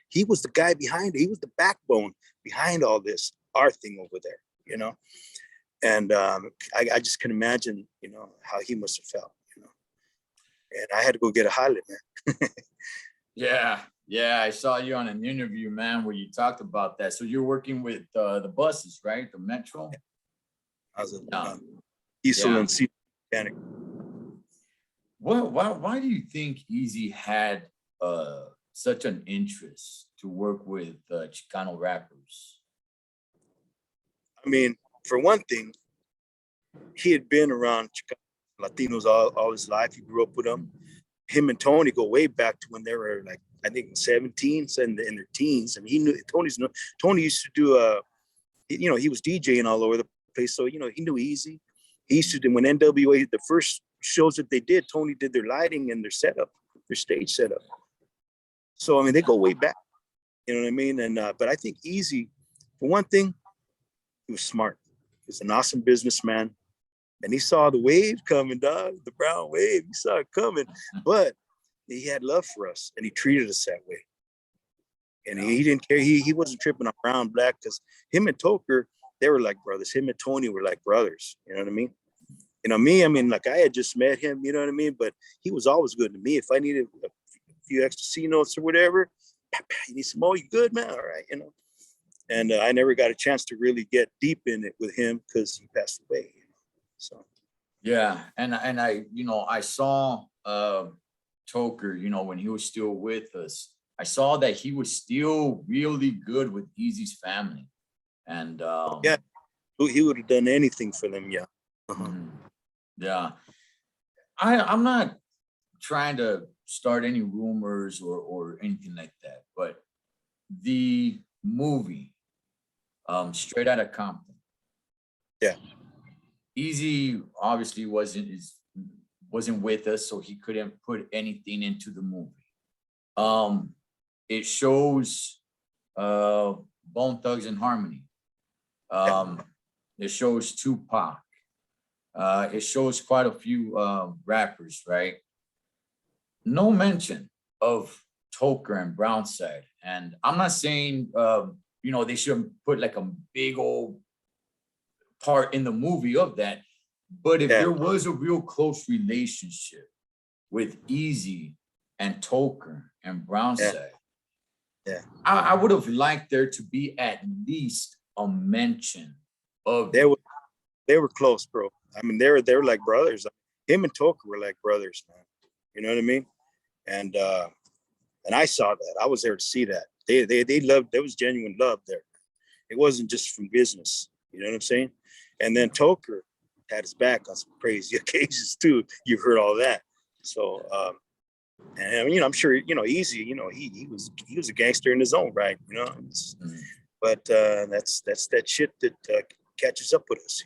Speaker 2: He was the guy behind it. He was the backbone behind all this, our thing over there, you know. And I just can imagine, you know, how he must have felt, you know. And I had to go get a highlight, man.
Speaker 1: Yeah, I saw you on an interview, man, where you talked about that. So you're working with the buses, right? The Metro.
Speaker 2: I was a diesel and seat mechanic.
Speaker 1: Well, why do you think Easy had such an interest to work with Chicano rappers?
Speaker 2: I mean, for one thing, he had been around Latinos all his life. He grew up with them. Him and Tony go way back to when they were like, I think 17, in their teens. And he knew Tony used to do you know, he was DJing all over the place. So, you know, he knew Easy. He used to do, when NWA, the first shows that they did, Tony did their lighting and their setup, their stage setup. So, I mean, they go way back, you know what I mean? And, but I think Easy, for one thing, he was smart. He was an awesome businessman. And he saw the wave coming, dog, the brown wave. He saw it coming, but he had love for us and he treated us that way. And he didn't care. He wasn't tripping on brown, black, because him and Toker, they were like brothers. Him and Tony were like brothers. You know what I mean? You know, me, I mean, like I had just met him, you know what I mean? But he was always good to me. If I needed a few extra C notes or whatever, you need some more, you good, man? All right, you know. And I never got a chance to really get deep in it with him because he passed away. You know? So.
Speaker 1: Yeah, and I, you know, I saw Toker, you know, when he was still with us. I saw that he was still really good with Easy's family. And
Speaker 2: yeah, he would have done anything for them. Yeah.
Speaker 1: Yeah. I'm not trying to start any rumors or anything like that, but the movie, Straight Outta Compton.
Speaker 2: Yeah.
Speaker 1: Easy obviously wasn't his wasn't with us, so he couldn't put anything into the movie. It shows Bone Thugs and Harmony. It shows Tupac. It shows quite a few rappers, right? No mention of Toker and Brownside. And I'm not saying, they shouldn't put like a big old part in the movie of that. But if there was a real close relationship with Easy and Toker and Brownside, I would have liked there to be at least a mention of
Speaker 2: they were close, bro. I mean, they were like brothers. Him and Toker were like brothers, man. You know what I mean? And I saw that. I was there to see that. They loved. There was genuine love there. It wasn't just from business. You know what I'm saying? And then Toker had his back on some crazy occasions too. You've heard all that. So, and I'm sure Easy. He was a gangster in his own right. But that's that shit that catches up with us.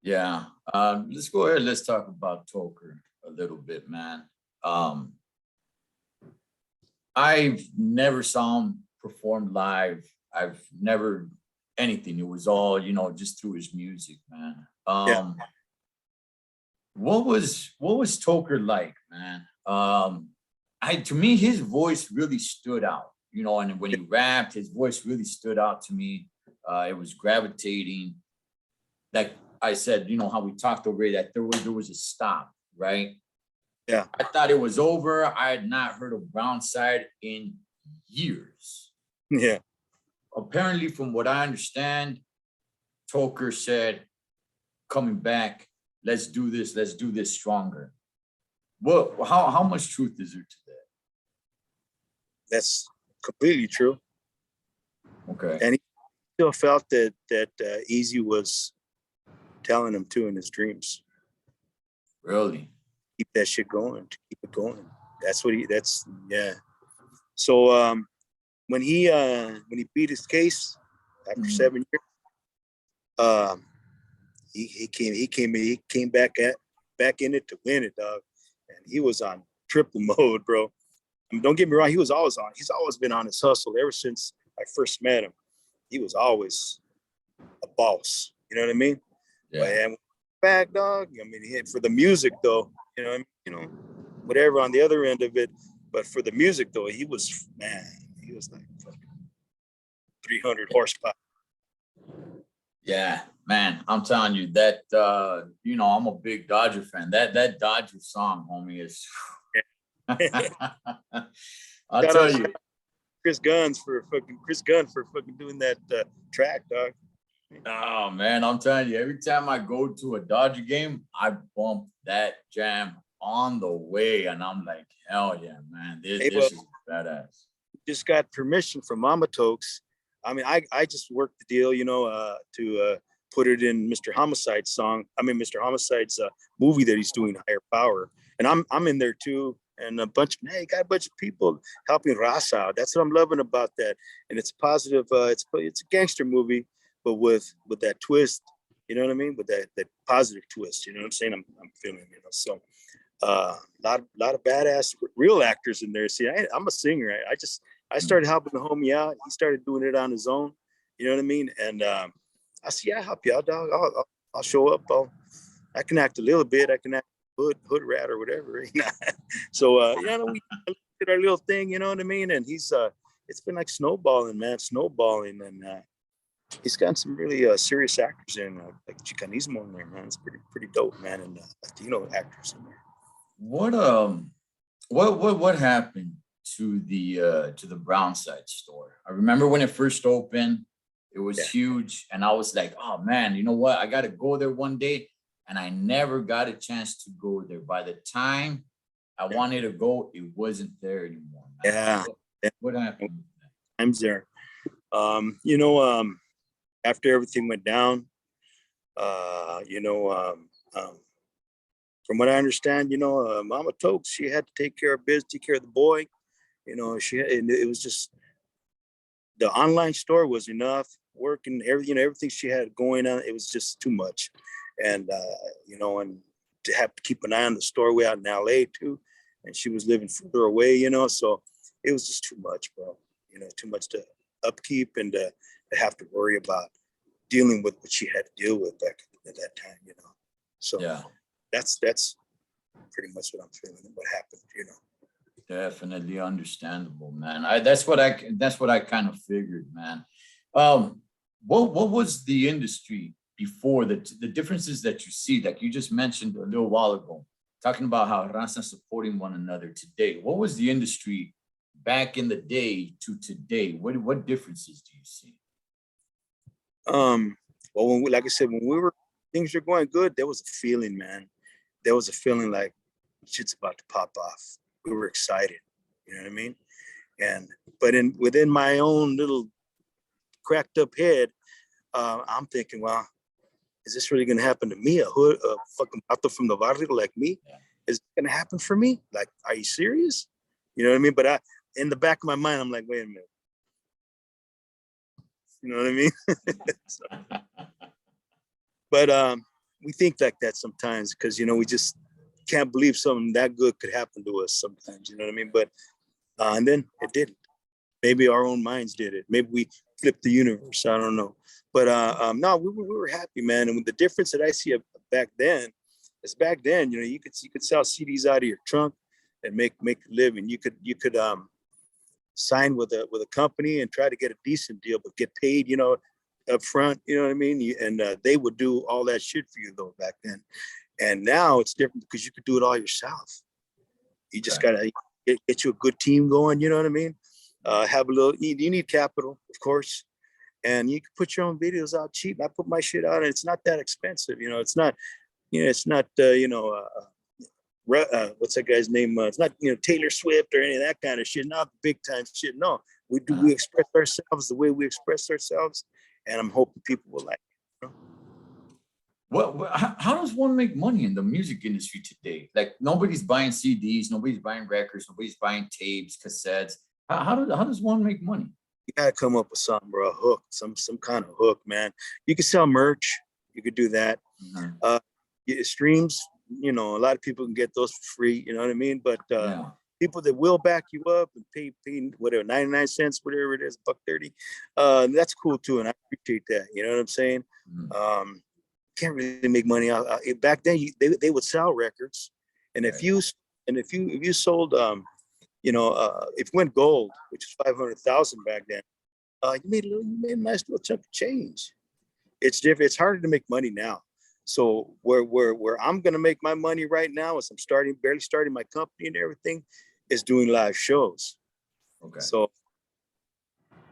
Speaker 1: Yeah. Let's go ahead. Let's talk about Toker a little bit, man. I've never saw him perform live. I've never anything. It was all, just through his music, man. What was Toker like, man? To me, his voice really stood out, and when he rapped, his voice really stood out to me. It was gravitating. Like I said, how we talked already, that there was a stop, right?
Speaker 2: Yeah.
Speaker 1: I thought it was over. I had not heard of Brownside in years.
Speaker 2: Yeah.
Speaker 1: Apparently, from what I understand, Toker said, coming back, let's do this stronger. Well, how much truth is there to that?
Speaker 2: That's completely true.
Speaker 1: Okay.
Speaker 2: And he still felt that Easy was telling him to in his dreams.
Speaker 1: Really?
Speaker 2: Keep that shit going. Keep it going. Yeah. So when he beat his case after 7 years, he came back in it to win it, dog. And he was on triple mode, bro. I mean, don't get me wrong, he's always been on his hustle ever since I first met him. He was always a boss. You know what I mean?
Speaker 1: Yeah.
Speaker 2: And back, dog. I mean, for the music though, whatever on the other end of it. But for the music though, he was like fucking 300 horsepower.
Speaker 1: Yeah, man, I'm telling you that, I'm a big Dodger fan. That Dodger song, homie, is, I'll tell you.
Speaker 2: Chris Gunn for fucking doing that track, dog.
Speaker 1: Oh, man, I'm telling you, every time I go to a Dodger game, I bump that jam on the way, and I'm like, hell yeah, man, this is badass.
Speaker 2: Just got permission from Mama Tokes. I mean, I just worked the deal, to put it in Mr. Homicide's Mr. Homicide's movie that he's doing, Higher Power. And I'm in there too. And got a bunch of people helping Raza out. That's what I'm loving about that. And it's positive. It's a gangster movie, but with that twist, you know what I mean? With that positive twist, you know what I'm saying? I'm feeling, so lot of badass real actors in there. See, I'm a singer. I started helping the homie out. He started doing it on his own. You know what I mean? And I said, yeah, I'll help you out, dog. I'll show up. I can act a little bit. I can act hood rat or whatever. So we did our little thing. You know what I mean? And he's it's been like snowballing, man, and he's got some really serious actors in, like Chicanismo in there, man. It's pretty dope, man, and Latino actors in there.
Speaker 1: What happened to the Brownside store? I remember when it first opened, it was huge, and I was like, oh man, you know what? I got to go there one day, and I never got a chance to go there. By the time I wanted to go, it wasn't there anymore, man. What happened?
Speaker 2: Times there. After everything went down, from what I understand, Mama Tokes, she had to take care of the boy. And it was just, the online store was enough, working, everything she had going on. It was just too much. And, and to have to keep an eye on the store way out in LA too. And she was living further away, you know, so it was just too much, bro. You know, too much to upkeep and to have to worry about dealing with what she had to deal with back at that time, you know. So
Speaker 1: Yeah,
Speaker 2: that's pretty much what I'm feeling and what happened, you know.
Speaker 1: definitely understandable, man. That's what I kind of figured, man. What was the industry before the differences that you see, like you just mentioned a little while ago, talking about how raza supporting one another today? What was the industry back in the day to today? What differences do you see?
Speaker 2: Well, when like I said, when things were going good, there was a feeling, man. There was a feeling like shit's about to pop off. We were excited, you know what I mean? But within my own little cracked up head, I'm thinking, well, is this really gonna happen to me? A fucking vato from the barrio like me?
Speaker 1: Yeah.
Speaker 2: Is it gonna happen for me? Like, are you serious? You know what I mean? But in the back of my mind, I'm like, wait a minute. You know what I mean? So, but we think like that sometimes because, you know, we just can't believe something that good could happen to us sometimes, you know what I mean? But and then it didn't. Maybe our own minds did it. Maybe we flipped the universe. I don't know. But no, we were happy, man. And the difference that I see back then is back then, you know, you could sell CDs out of your trunk and make a living. You could sign with a company and try to get a decent deal, but get paid, you know, up front. You know what I mean? And they would do all that shit for you though back then. And now it's different because you could do it all yourself. You just gotta get you a good team going. You know what I mean? Have a little. You need capital, of course, and you can put your own videos out cheap. I put my shit out, and it's not that expensive. You know, it's not. You know, it's not. What's that guy's name? It's not, you know, Taylor Swift or any of that kind of shit. Not big time shit. No, we express ourselves the way we express ourselves, and I'm hoping people will like it. You know?
Speaker 1: How does one make money in the music industry today? Like nobody's buying CDs, nobody's buying records, nobody's buying tapes, cassettes. How does one make money?
Speaker 2: You gotta come up with something, bro. A hook, some kind of hook, man. You can sell merch. You could do that.
Speaker 1: Mm-hmm.
Speaker 2: Streams, you know, a lot of people can get those for free. You know what I mean? But
Speaker 1: Yeah.
Speaker 2: people that will back you up and pay whatever 99 cents, whatever it is, $1.30. That's cool too, and I appreciate that. You know what I'm saying?
Speaker 1: Mm-hmm.
Speaker 2: Can't really make money out. Back then, they would sell records, and
Speaker 1: Right.
Speaker 2: if you sold, you know, if you went gold, which is 500,000 back then, you made a nice little chunk of change. It's different. It's harder to make money now. So where I'm gonna make my money right now is barely starting my company and everything, is doing live shows.
Speaker 1: Okay.
Speaker 2: So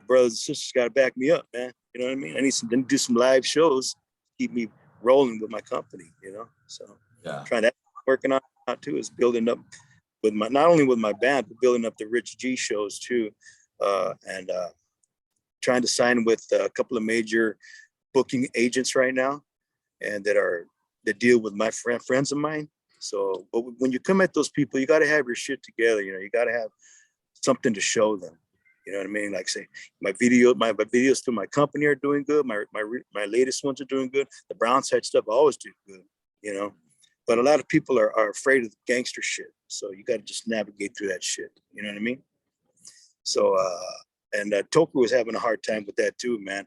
Speaker 2: brothers and sisters gotta back me up, man. You know what I mean? I need to do some live shows, keep me rolling with my company, you know. So
Speaker 1: Yeah.
Speaker 2: trying to working on too is building up with not only with my band, but building up the Rich G shows too. And trying to sign with a couple of major booking agents right now, and that deal with my friends of mine. So, but when you come at those people, you got to have your shit together. You know, you got to have something to show them. You know what I mean? Like say my videos through my company are doing good. My latest ones are doing good. The brown side stuff always do good. You know, but a lot of people are afraid of the gangster shit. So you got to just navigate through that shit. You know what I mean? So and Toker was having a hard time with that too, man.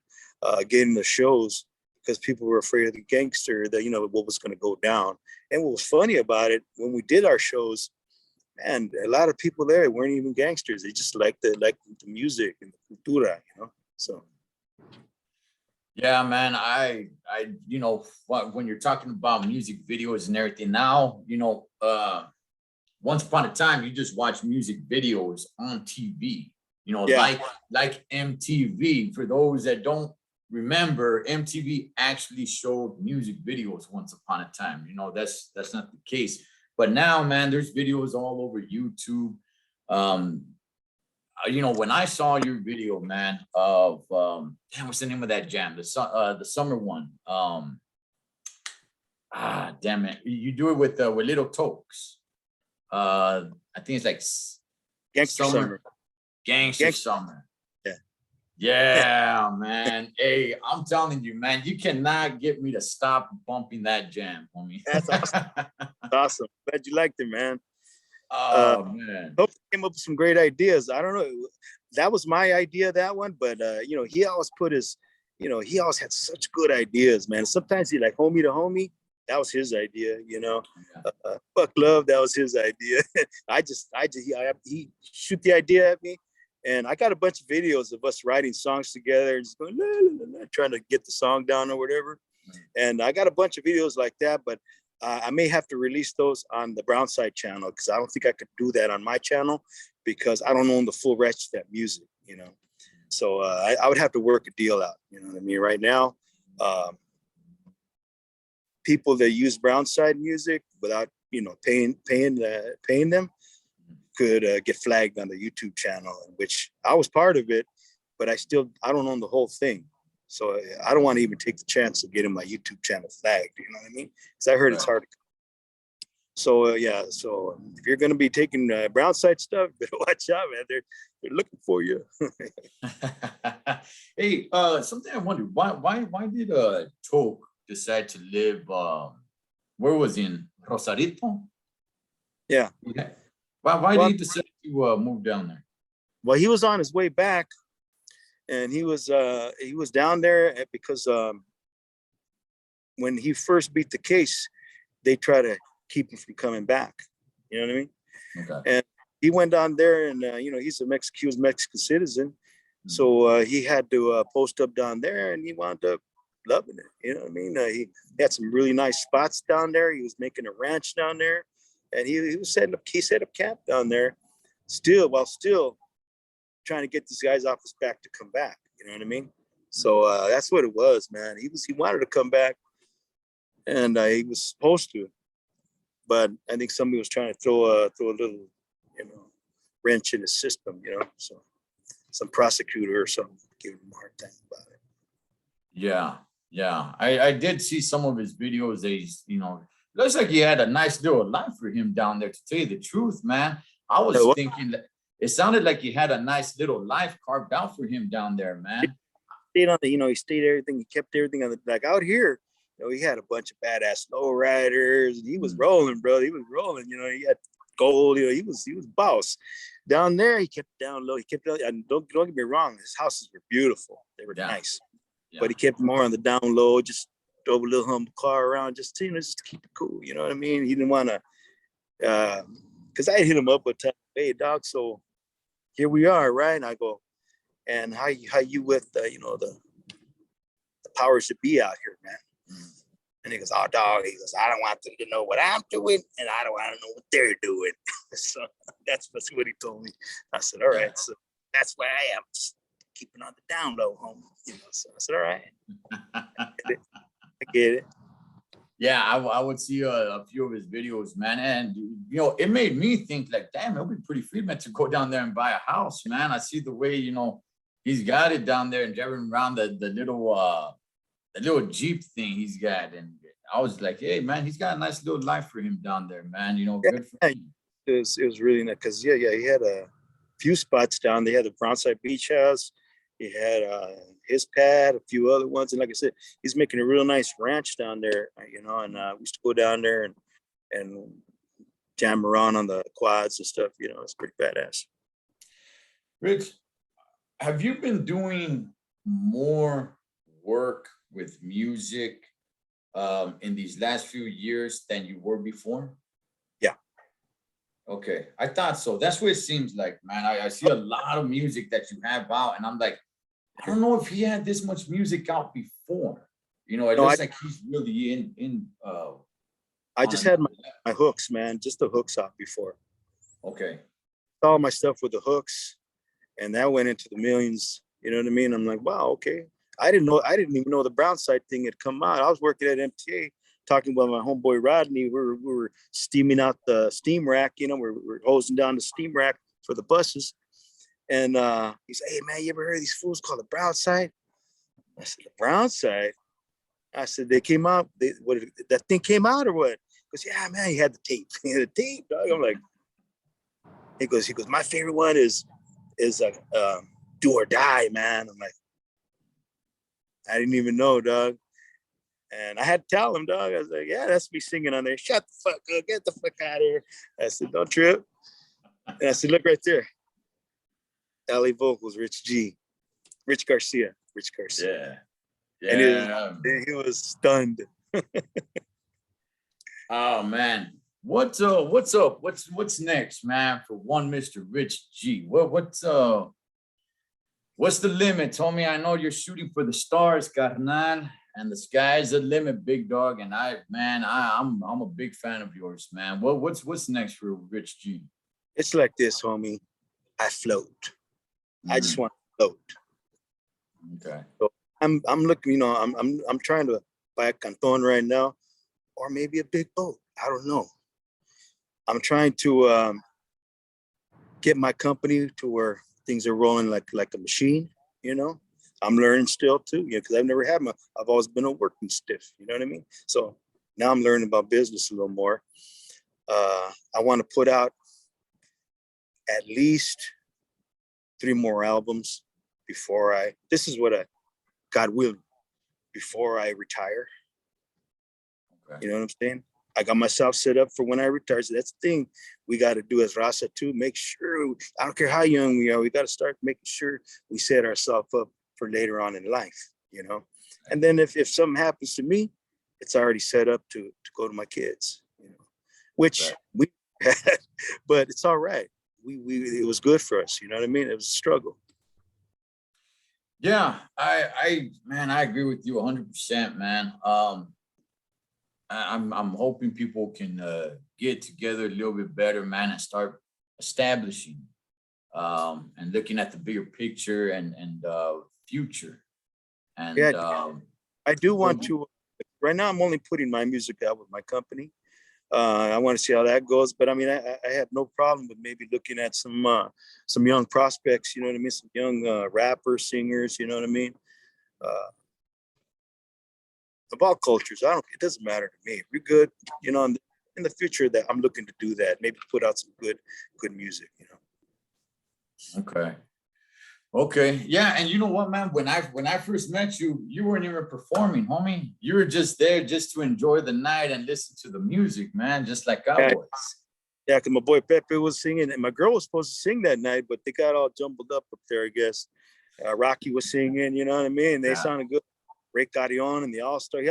Speaker 2: Getting the shows because people were afraid of the gangster, that, you know, what was going to go down. And what was funny about it, when we did our shows, man, a lot of people there weren't even gangsters. They just liked the music and the cultura, you know. So
Speaker 1: Yeah, man. You know, when you're talking about music videos and everything now, you know, once upon a time, you just watch music videos on TV, you know,
Speaker 2: yeah,
Speaker 1: like MTV. For those that don't remember, MTV actually showed music videos once upon a time. You know, that's not the case. But now, man, there's videos all over YouTube. You know, when I saw your video, man, of what's the name of that jam? The summer one. Damn it, you do it with Little Tokes. I think it's like
Speaker 2: Gangster Summer.
Speaker 1: Gangster Summer.
Speaker 2: Yeah.
Speaker 1: Yeah, man. Hey, I'm telling you, man, you cannot get me to stop bumping that jam, homie.
Speaker 2: That's awesome. Awesome. Glad you liked it, man.
Speaker 1: Oh man.
Speaker 2: Hope came up with some great ideas. I don't know. That was my idea, that one, but he always put his, he always had such good ideas, man. Sometimes he like homie to homie. That was his idea,
Speaker 1: Yeah.
Speaker 2: Fuck love, that was his idea. He shoot the idea at me, and I got a bunch of videos of us writing songs together and just going la, la, la, trying to get the song down or whatever. And I got a bunch of videos like that, but I may have to release those on the Brownside channel because I don't think I could do that on my channel because I don't own the full rights to that music. So I would have to work a deal out. You know what I mean? Right now, people that use Brownside music without paying them could get flagged on the YouTube channel, which I was part of it, but I don't own the whole thing. So I don't want to even take the chance of getting my YouTube channel flagged. You know what I mean? Because I heard it's hard. So so if you're going to be taking Brownside stuff, better watch out, man. They're looking for you.
Speaker 1: Hey, something I wondered, why did Toke decide to live where was he, in Rosarito?
Speaker 2: Yeah.
Speaker 1: Why did he decide to move down there?
Speaker 2: Well, he was on his way back, and he was down there because when he first beat the case, they try to keep him from coming back. You know what I mean?
Speaker 1: Okay.
Speaker 2: And he went down there, and he's a Mexican citizen, so he had to post up down there, and he wound up loving it. You know what I mean? He had some really nice spots down there. He was making a ranch down there, and he was set up camp down there, while still trying to get these guys off his back to come back. You know what I mean? So that's what it was, man. He wanted to come back, and he was supposed to, but I think somebody was trying to throw a little, wrench in his system. So some prosecutor or something gave him a hard time about it.
Speaker 1: Yeah. I did see some of his videos. Looks like he had a nice little life for him down there, to tell you the truth, man. I was thinking that it sounded like he had a nice little life carved out for him down there, man.
Speaker 2: He stayed everything. He kept everything on like out here. He had a bunch of badass lowriders. He was rolling, bro. He was rolling. He had gold. He was boss. Down there, he kept down low. He kept, and don't get me wrong, his houses were beautiful. They were nice, but he kept more on the down low. Just drove a little humble car around, just to keep it cool. You know what I mean? He didn't want to, because I hit him up with, hey, dog. So here we are, right? And I go, and how you with the powers that be out here, man? And he goes, oh, dog. He goes, I don't want them to know what I'm doing, and I don't want to know what they're doing. So that's what he told me. I said, all right. So that's where I am, just keeping on the down low, home. So I said, all right. I get it.
Speaker 1: Yeah, I would see a few of his videos, man, and it made me think like, damn, it'll be pretty free, man, to go down there and buy a house, man. I see the way he's got it down there and driving around the little Jeep thing he's got, and I was like, hey, man, he's got a nice little life for him down there, man. Good for him.
Speaker 2: It was really nice because he had a few spots down there. He had the Brownside Beach House. He had his pad, a few other ones, and like I said, he's making a real nice ranch down there. And we used to go down there and jam around on the quads and stuff. It's pretty badass.
Speaker 1: Rich, have you been doing more work with music in these last few years than you were before?
Speaker 2: Yeah.
Speaker 1: Okay, I thought so. That's what it seems like, man. I see a lot of music that you have out, and I'm like, I don't know if he had this much music out before. It looks like he's really in.
Speaker 2: I just had my hooks, man. Just the hooks out before.
Speaker 1: Okay.
Speaker 2: All my stuff with the hooks, and that went into the millions. You know what I mean? I'm like, wow, okay. I didn't even know the Brownside thing had come out. I was working at MTA, talking about my homeboy Rodney. We were steaming out the steam rack. We're hosing down the steam rack for the buses. And he said, hey, man, you ever heard of these fools called the Brownside? I said, the Brownside? I said, they came out. That thing came out or what? He goes, yeah, man, he had the tape. He had the tape, dog. I'm like, he goes, my favorite one is do or die, man. I'm like, I didn't even know, dog. And I had to tell him, dog. I was like, yeah, that's me singing on there. Shut the fuck up. Get the fuck out of here. I said, don't trip. And I said, look right there. LA vocals, Rich Garcia.
Speaker 1: Yeah.
Speaker 2: And
Speaker 1: Yeah.
Speaker 2: he was stunned.
Speaker 1: Oh man. What's up? What's next, man, for one Mr. Rich G? What's the limit? Homie, I know you're shooting for the stars, carnal, and the sky's the limit, big dog. And I'm a big fan of yours, man. What's next for Rich G?
Speaker 2: It's like this, homie. I float. I just want to float.
Speaker 1: Okay.
Speaker 2: So I'm looking, you know, I'm trying to buy a canton right now, or maybe a big boat. I don't know. I'm trying to get my company to where things are rolling like a machine, you know. I'm learning still too, you know, because I've never had I've always been a working stiff, you know what I mean? So now I'm learning about business a little more. I want to put out at least 3 more albums before this is what God willing, before I retire. Okay. You know what I'm saying? I got myself set up for when I retire. So that's the thing we got to do as Rasa too. Make sure, I don't care how young we are, we got to start making sure we set ourselves up for later on in life, you know? And then if something happens to me, it's already set up to go to my kids, you know, which we had, but it's all right. It was good for us. You know what I mean? It was a struggle.
Speaker 1: Yeah, I agree with you 100%, man. I'm hoping people can get together a little bit better, man, and start establishing and looking at the bigger picture and future. And
Speaker 2: yeah, I do want to. Right now, I'm only putting my music out with my company. I want to see how that goes, but I mean, I have no problem with maybe looking at some young prospects. You know what I mean? Some young rappers, singers. You know what I mean? Of all cultures, it doesn't matter to me. We're good, you know. In the future, that I'm looking to do that. Maybe put out some good music. You know.
Speaker 1: Okay. Yeah. And you know what, man? When I first met you, you weren't even performing, homie. You were just there just to enjoy the night and listen to the music, man, just like I was.
Speaker 2: Yeah, because my boy Pepe was singing, and my girl was supposed to sing that night, but they got all jumbled up there, I guess. Rocky was singing, you know what I mean? They sounded good. Ray Carrion and the All-Star.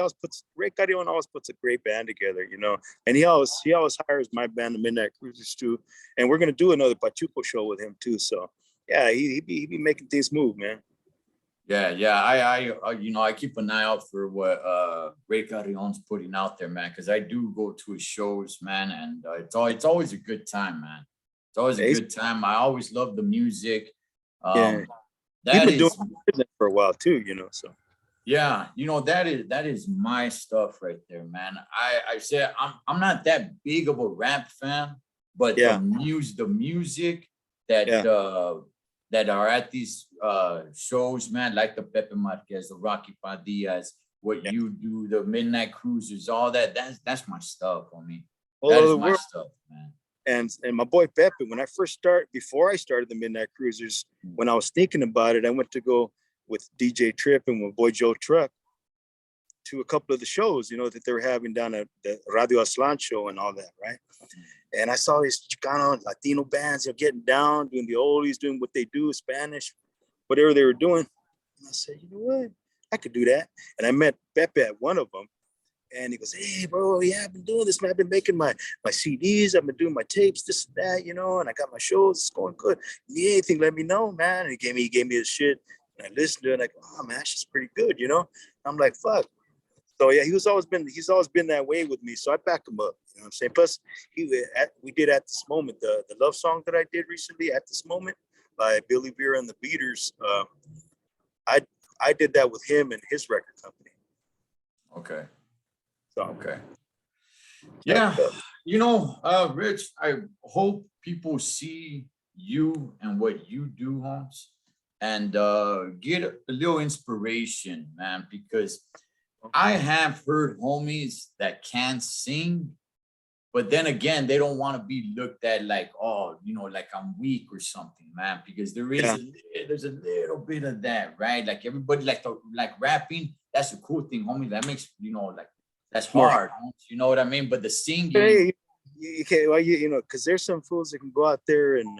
Speaker 2: Ray Carrion always puts a great band together, you know. And he always hires my band, the Midnight Cruisers, too. And we're gonna do another Pachuco show with him too. So yeah, he be making things move, man.
Speaker 1: Yeah. I keep an eye out for what Ray Carrion's putting out there, man, because I do go to his shows, man, and it's always a good time, man. It's always a good time. I always love the music.
Speaker 2: He's been doing it for a while too, you know. So
Speaker 1: yeah, you know, that is my stuff right there, man. I said I'm not that big of a rap fan, but the music that that are at these shows, man, like the Pepe Marquez, the Rocky Padillas, what you do, the Midnight Cruisers, all that's my stuff on me. That is my stuff, man.
Speaker 2: And my boy Pepe, before I started the Midnight Cruisers, when I was thinking about it, I went to go with DJ Trip and my boy Joe Truck to a couple of the shows, you know, that they were having down at the Radio Aslan show and all that, right? And I saw these Chicano Latino bands, you know, getting down, doing the oldies, doing what they do, Spanish, whatever they were doing. And I said, you know what? I could do that. And I met Pepe at one of them. And he goes, hey, bro, yeah, I've been doing this, man. I've been making my CDs. I've been doing my tapes, this and that, you know, and I got my shows. It's going good. You need anything, let me know, man. And he gave me his shit. And I listened to it, and I go, oh, man, she's pretty good, you know? I'm like, fuck. So, yeah, he's always been that way with me. So I back him up, you know what I'm saying? Plus, we did At This Moment, the love song that I did recently, At This Moment, by Billy Vera and the Beaters. I did that with him and his record company.
Speaker 1: Okay.
Speaker 2: So,
Speaker 1: okay. Yeah, you know, Rich, I hope people see you and what you do, Holmes, and get a little inspiration, man, because I have heard homies that can sing, But then again, they don't want to be looked at like, oh, you know, like I'm weak or something, man, because there's a little bit of that, right? Like everybody like rapping, that's a cool thing, homie. That makes, you know, like that's
Speaker 2: More.
Speaker 1: hard, you know what I mean? But the singing,
Speaker 2: Hey, you can't, well, you know, because there's some fools that can go out there and,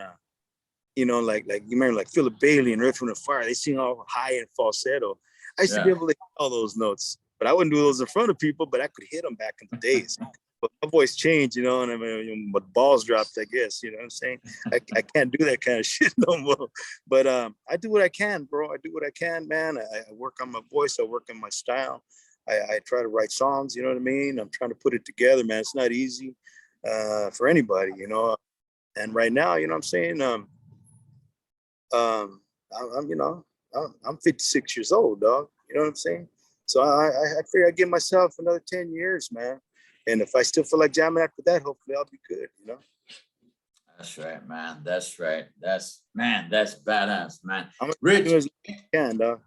Speaker 2: you know, like you remember like Philip Bailey and Earth, Wind and Fire, they sing all high and falsetto. I used to be
Speaker 1: yeah,
Speaker 2: able to hit all those notes, but I wouldn't do those in front of people, but I could hit them back in the days. But my voice changed, you know, and I mean, you know, my balls dropped, I guess, you know what I'm saying? I can't do that kind of shit no more. But I do what I can, bro. I do what I can, man. I work on my voice. I work on my style. I try to write songs, you know what I mean? I'm trying to put it together, man. It's not easy for anybody, you know. And right now, you know what I'm saying? I'm, you know, I'm 56 years old, dog. You know what I'm saying? So I figure I give myself another 10 years, man. And if I still feel like jamming after that, hopefully I'll be good, you know?
Speaker 1: that's right, man. That's right. That's badass, man.
Speaker 2: I'm gonna
Speaker 1: Rich,
Speaker 2: do as much as I can, dog.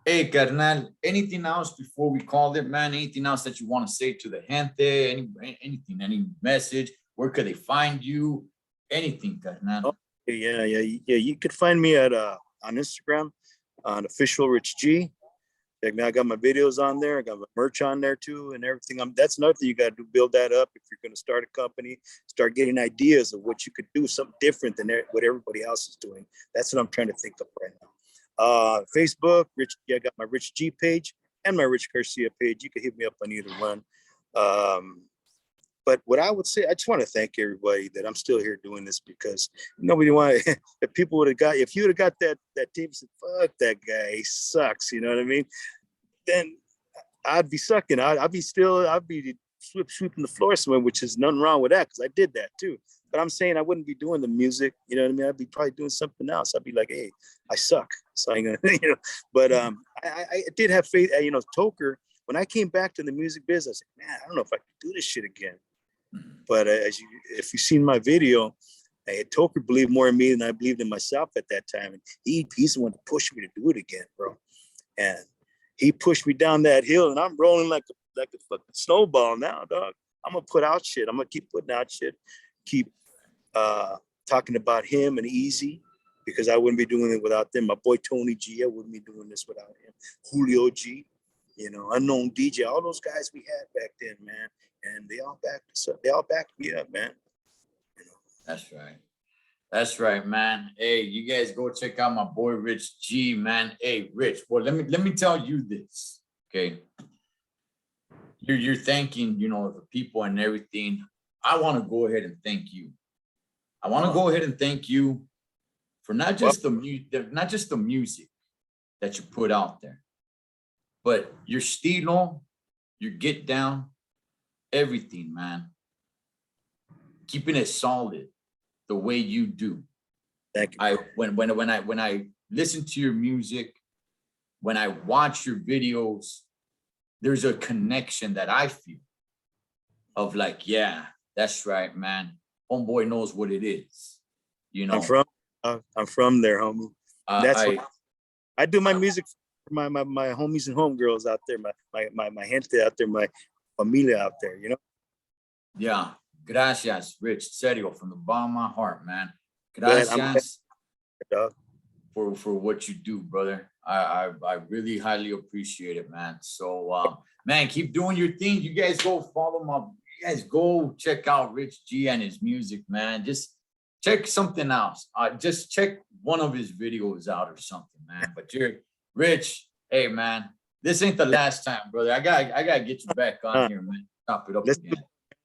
Speaker 1: hey, carnal, anything else before we call it, man? Anything else that you want to say to the gente? Anything, any message? Where could they find you? Anything, carnal.
Speaker 2: Oh, yeah. You could find me at on Instagram on official Rich G. Like, now I got my videos on there. I got my merch on there too, and everything. That's another thing you got to do: build that up. If you're going to start a company, start getting ideas of what you could do, something different than what everybody else is doing. That's what I'm trying to think of right now. Facebook, Rich. Yeah, I got my Rich G page and my Rich Garcia page. You can hit me up on either one. But what I would say, I just want to thank everybody that I'm still here doing this, because nobody wanted. If people would have got, if you would have got that team said, "Fuck that guy, he sucks," you know what I mean? Then I'd be sucking. I'd be sweeping the floor somewhere, which is nothing wrong with that, because I did that too. But I'm saying I wouldn't be doing the music, you know what I mean? I'd be probably doing something else. I'd be like, hey, I suck. So I'm gonna, you know. But I did have faith, you know, Toker. When I came back to the music business, I said, man, I don't know if I could do this shit again. But if you've seen my video, Toker believed more in me than I believed in myself at that time. And he's the one to push me to do it again, bro. And he pushed me down that hill, and I'm rolling like a fucking snowball now, dog. I'm gonna put out shit. I'm gonna keep putting out shit. Keep talking about him and Easy, because I wouldn't be doing it without them. My boy Tony G, I wouldn't be doing this without him. Julio G, you know, Unknown DJ, all those guys we had back then, man. And they all backed us up. They all backed me up, man. You know.
Speaker 1: That's right. That's right, man. Hey, you guys go check out my boy Rich G, man. Hey, Rich. Well, let me tell you this. Okay. You're thanking, you know, the people and everything. I want to go ahead and thank you. I want to go ahead and thank you for not just the music that you put out there, but your stilo, your get down, everything, man. Keeping it solid the way you do.
Speaker 2: Thank you.
Speaker 1: When I listen to your music, when I watch your videos, there's a connection that I feel of like, yeah, that's right, man. Homeboy knows what it is. You know,
Speaker 2: I'm from there, homie. That's what I do my
Speaker 1: I-
Speaker 2: music for my homies and homegirls out there, my gente out there, my familia out there, you know.
Speaker 1: yeah. Gracias, Rich. Serio, from the bottom of my heart, man.
Speaker 2: Glad I'm
Speaker 1: Gracias
Speaker 2: dog.
Speaker 1: for what you do, brother. I really highly appreciate it, man. So man, keep doing your thing. You guys go follow you guys go check out Rich G and his music, man. Just check something else. Just check one of his videos out or something, man. But you're Rich, hey man, this ain't the last time, brother. I gotta get you back on here, man. Chop it up again.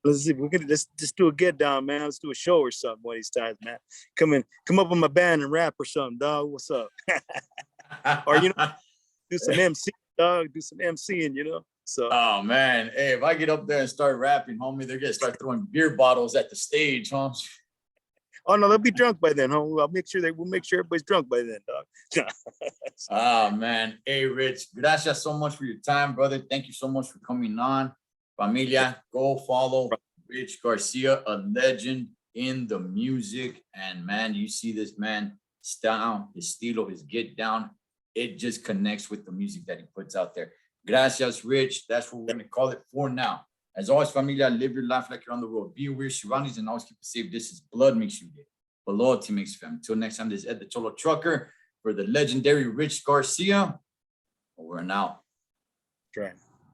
Speaker 2: Let's see. Let's just do a get down, man. Let's do a show or something one of these times, man. Come up with my band and rap or something, dog. What's up? Or you know, do some MC, dog. Do some MCing, you know. So.
Speaker 1: Oh man, hey, if I get up there and start rapping, homie, they're gonna start throwing beer bottles at the stage, huh?
Speaker 2: Oh no, they'll be drunk by then, homie. We'll make sure everybody's drunk by then, dog.
Speaker 1: Oh man, hey, Rich, gracias so much for your time, brother. Thank you so much for coming on. Familia, go follow Rich Garcia, a legend in the music. And man, you see this man style, his estilo, his get down. It just connects with the music that he puts out there. Gracias, Rich. That's what we're gonna call it for now. As always, familia, live your life like you're on the road. Be aware of your surroundings and always keep it safe. This is blood makes you gay, but loyalty makes you family. Until next time, this is Ed the Thecholotrucker for the legendary Rich Garcia. Over and out.
Speaker 2: Right.